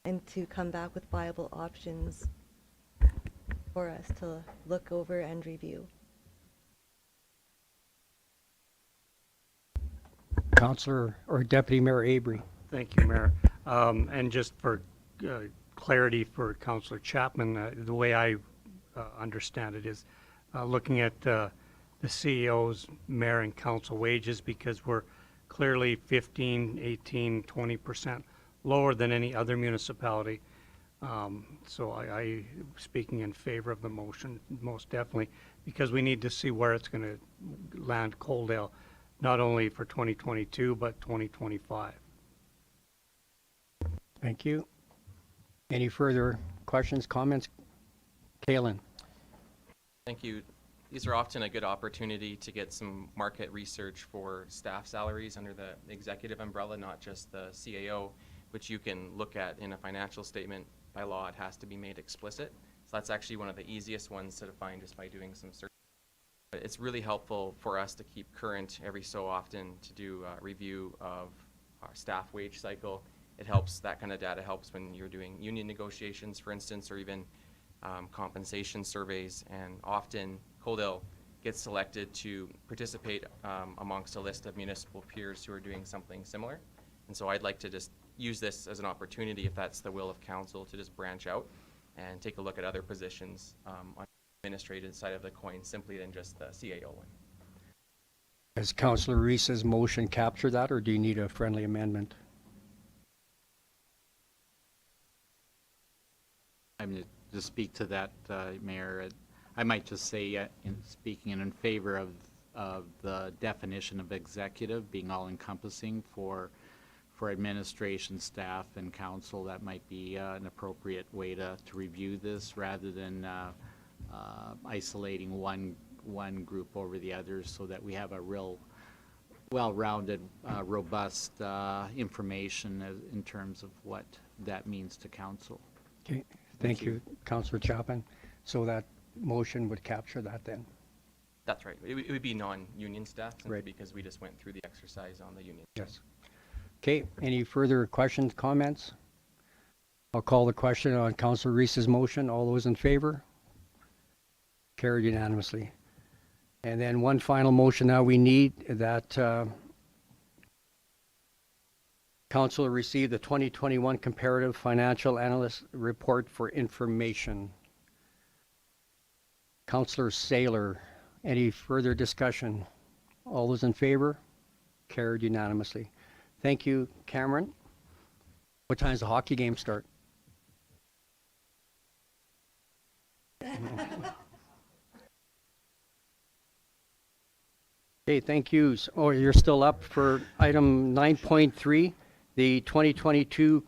and to come back with viable options for us to look over and review. Councillor or Deputy Mayor Abry. Thank you, Mayor. And just for clarity for Councillor Chapman, the way I understand it is looking at the CEO's, mayor, and council wages, because we're clearly 15, 18, 20% lower than any other municipality. So I speaking in favor of the motion, most definitely, because we need to see where it's going to land Coaldale, not only for 2022, but 2025. Thank you. Any further questions, comments? Kalen. Thank you. These are often a good opportunity to get some market research for staff salaries under the executive umbrella, not just the CAO, which you can look at in a financial statement. By law, it has to be made explicit. So that's actually one of the easiest ones to define just by doing some search. But it's really helpful for us to keep current every so often to do a review of our staff wage cycle. It helps, that kind of data helps when you're doing union negotiations, for instance, or even compensation surveys. And often Coaldale gets selected to participate amongst a list of municipal peers who are doing something similar. And so I'd like to just use this as an opportunity, if that's the will of council, to just branch out and take a look at other positions on the administrative side of the coin, simply than just the CAO one. Has Councillor Reese's motion captured that, or do you need a friendly amendment? I'm going to speak to that, Mayor. I might just say, speaking in favor of the definition of executive being all-encompassing for administration, staff, and council, that might be an appropriate way to review this, rather than isolating one group over the others, so that we have a real well-rounded, robust information in terms of what that means to council. Okay, thank you, Councillor Chapman. So that motion would capture that then? That's right. It would be non-union staff, simply Right. because we just went through the exercise on the union. Yes. Okay, any further questions, comments? I'll call the question on Councillor Reese's motion. All those in favor? Carried unanimously. And then one final motion now we need that council receive the 2021 Comparative Financial Analyst Report for information. Councillor Saylor, any further discussion? All those in favor? Carried unanimously. Thank you, Cameron. What time does the hockey game start? Okay, thank you. Oh, you're still up for item 9.3, the 2022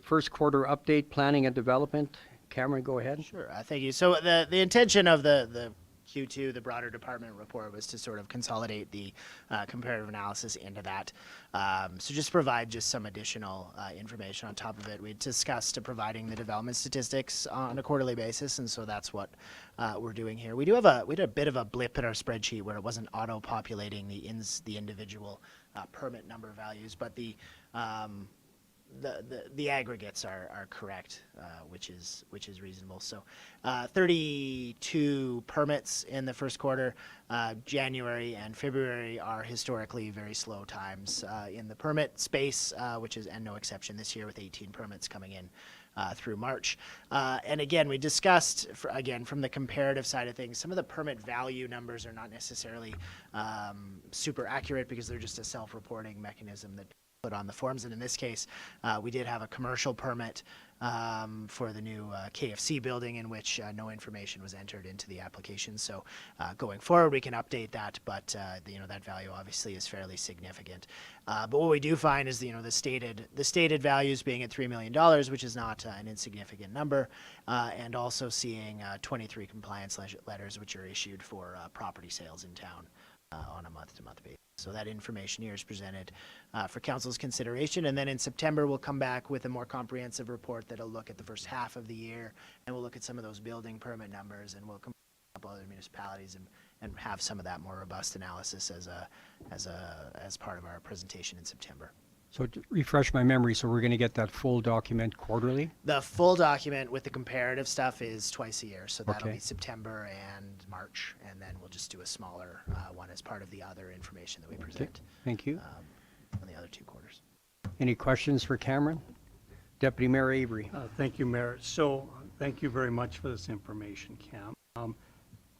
first quarter update, planning and development. Cameron, go ahead. Sure, thank you. So the intention of the Q2, the broader department report, was to sort of consolidate the comparative analysis into that. So just provide just some additional information on top of it. We discussed providing the development statistics on a quarterly basis, and so that's what we're doing here. We had a bit of a blip in our spreadsheet where it wasn't auto-populating the individual permit number values, but the aggregates are correct, which is reasonable. So 32 permits in the first quarter. January and February are historically very slow times in the permit space, and no exception this year with 18 permits coming in through March. And again, we discussed, from the comparative side of things, some of the permit value numbers are not necessarily super accurate because they're just a self-reporting mechanism that put on the forms. And in this case, we did have a commercial permit for the new KFC building in which no information was entered into the application. So going forward, we can update that, but that value obviously is fairly significant. But what we do find is the stated values being at $3 million, which is not an insignificant number, and also seeing 23 compliance letters which are issued for property sales in town on a month-to-month basis. So that information here is presented for council's consideration, and then in September we'll come back with a more comprehensive report that'll look at the first half of the year, and we'll look at some of those building permit numbers, and we'll compare a couple other municipalities and have some of that more robust analysis as part of our presentation in September. So to refresh my memory, so we're going to get that full document quarterly? The full document with the comparative stuff is twice a year, so that'll Okay. be September and March, and then we'll just do a smaller one as part of the other information that we present Thank you. on the other 2 quarters. Any questions for Cameron? Deputy Mayor Avery. Thank you, Mayor. So thank you very much for this information, Cam.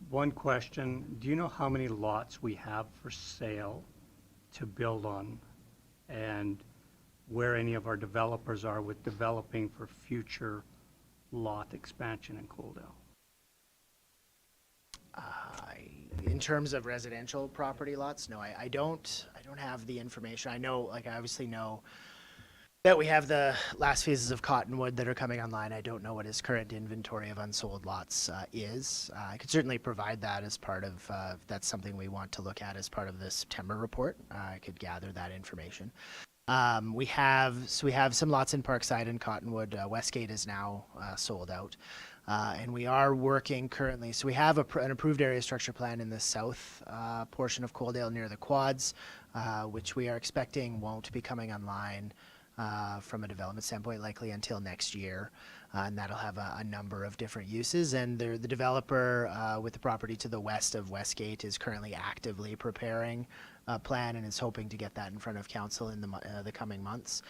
One question, do you know how many lots we have for sale to build on, and where any of our developers are with developing for future lot expansion in Coaldale? In terms of residential property lots, no, I don't have the information. I know, I obviously know that we have the last phases of Cottonwood that are coming online. I don't know what his current inventory of unsold lots is. I could certainly provide that as part of, if that's something we want to look at as part of the September report. I could gather that information. We have some lots in Parkside and Cottonwood. Westgate is now sold out. And we are working currently, so we have an approved area structure plan in the south portion of Coaldale near the quads, which we are expecting won't be coming online from a development standpoint likely until next year. And that'll have a number of different uses. And the developer with the property to the west of Westgate is currently actively preparing a plan and is hoping to get that in front of council in the coming months,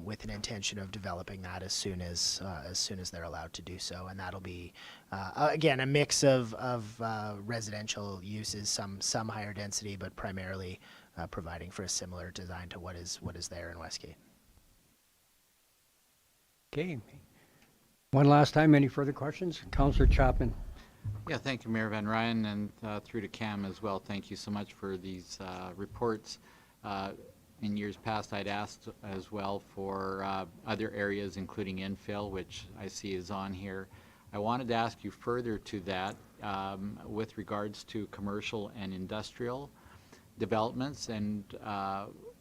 with an intention of developing that as soon as they're allowed to do so. And that'll be again a mix of residential uses, some higher density, but primarily providing for a similar design to what is there in Westgate. Okay. One last time, any further questions? Councillor Chapman. Yeah, thank you, Mayor Van Ryn, and through to Cam as well. Thank you so much for these reports. In years past, I'd asked as well for other areas, including infill, which I see is on here. I wanted to ask you further to that with regards to commercial and industrial developments, and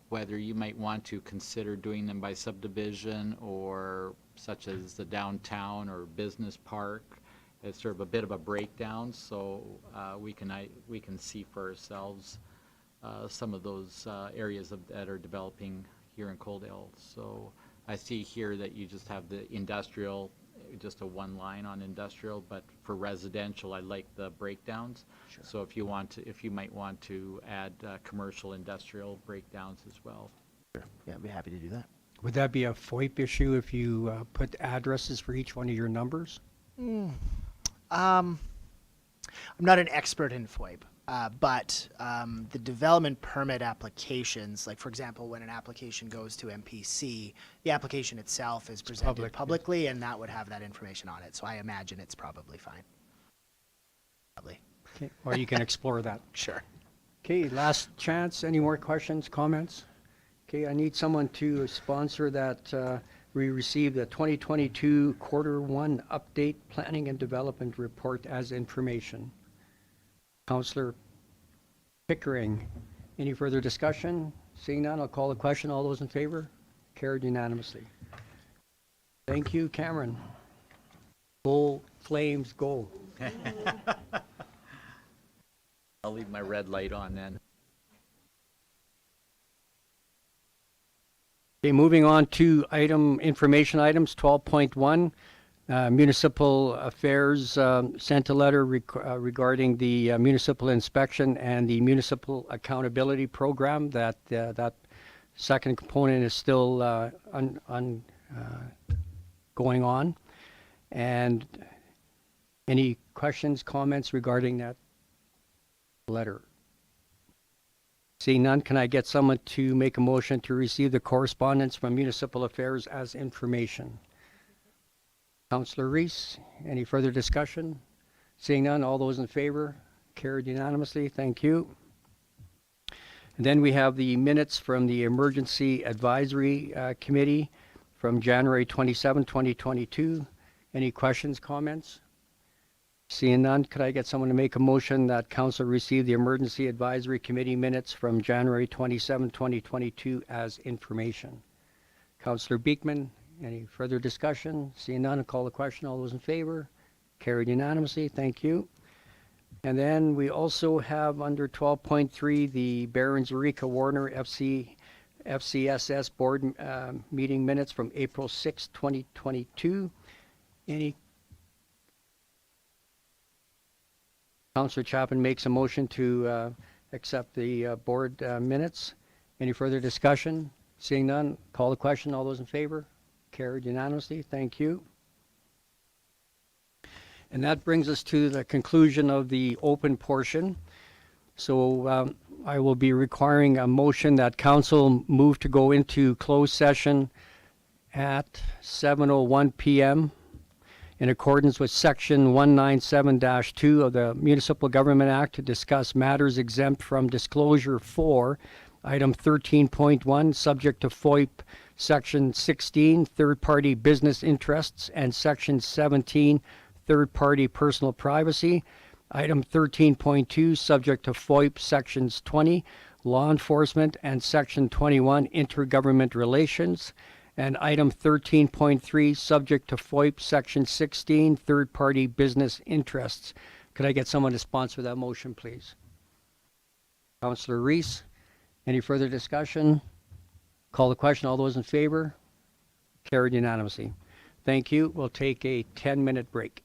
whether you might want to consider doing them by subdivision, or such as the downtown or business park. It's sort of a bit of a breakdown, so we can see for ourselves some of those areas that are developing here in Coaldale. So I see here that you just have the industrial, just a one line on industrial, but for residential, I like the breakdowns. Sure. So if you might want to add commercial, industrial breakdowns as well. Sure. Yeah, I'd be happy to do that. Would that be a FOIP issue if you put addresses for each one of your numbers? I'm not an expert in FOIP, but the development permit applications, like for example, when an application goes to MPC, the application itself is presented public, yeah. publicly, and that would have that information on it. So I imagine it's probably fine. Probably. Okay, or you can explore that. Sure. Okay, last chance. Any more questions, comments? Okay, I need someone to sponsor that we receive the 2022 Q1 Update Planning and Development Report as information. Councillor Pickering, any further discussion? Seeing none, I'll call the question. All those in favor? Carried unanimously. Thank you, Cameron. Go Flames, go. I'll leave my red light on then. Okay, moving on to information items, 12.1. Municipal Affairs sent a letter regarding the municipal inspection and the municipal accountability program. That second component is still going on. And any questions, comments regarding that letter? Seeing none, can I get someone to make a motion to receive the correspondence from Municipal Affairs as information? Councillor Reese, any further discussion? Seeing none, all those in favor? Carried unanimously. Thank you. And then we have the minutes from the Emergency Advisory Committee from January 27, 2022. Any questions, comments? Seeing none, could I get someone to make a motion that council receive the Emergency Advisory Committee minutes from January 27, 2022 as information? Councillor Beekman, any further discussion? Seeing none, I'll call the question. All those in favor? Carried unanimously. Thank you. And then we also have under 12.3 the Barons Eureka Warner FCSS board meeting minutes from April 6, 2022. Any? Councillor Chapman makes a motion to accept the board minutes. Any further discussion? Seeing none, call the question. All those in favor? Carried unanimously. Thank you. And that brings us to the conclusion of the open portion. So I will be requiring a motion that council move to go into closed session at 7:01 p.m. in accordance with Section 197-2 of the Municipal Government Act to discuss matters exempt from disclosure for item 13.1, subject to FOIP Section 16, third-party business interests, and Section 17, third-party personal privacy. Item 13.2, subject to FOIP Sections 20, law enforcement, and Section 21, intergovernment relations. And item 13.3, subject to FOIP Section 16, third-party business interests. Could I get someone to sponsor that motion, please? Councillor Reese, any further discussion? Call the question. All those in favor? Carried unanimously. Thank you. We'll take a 10-minute break.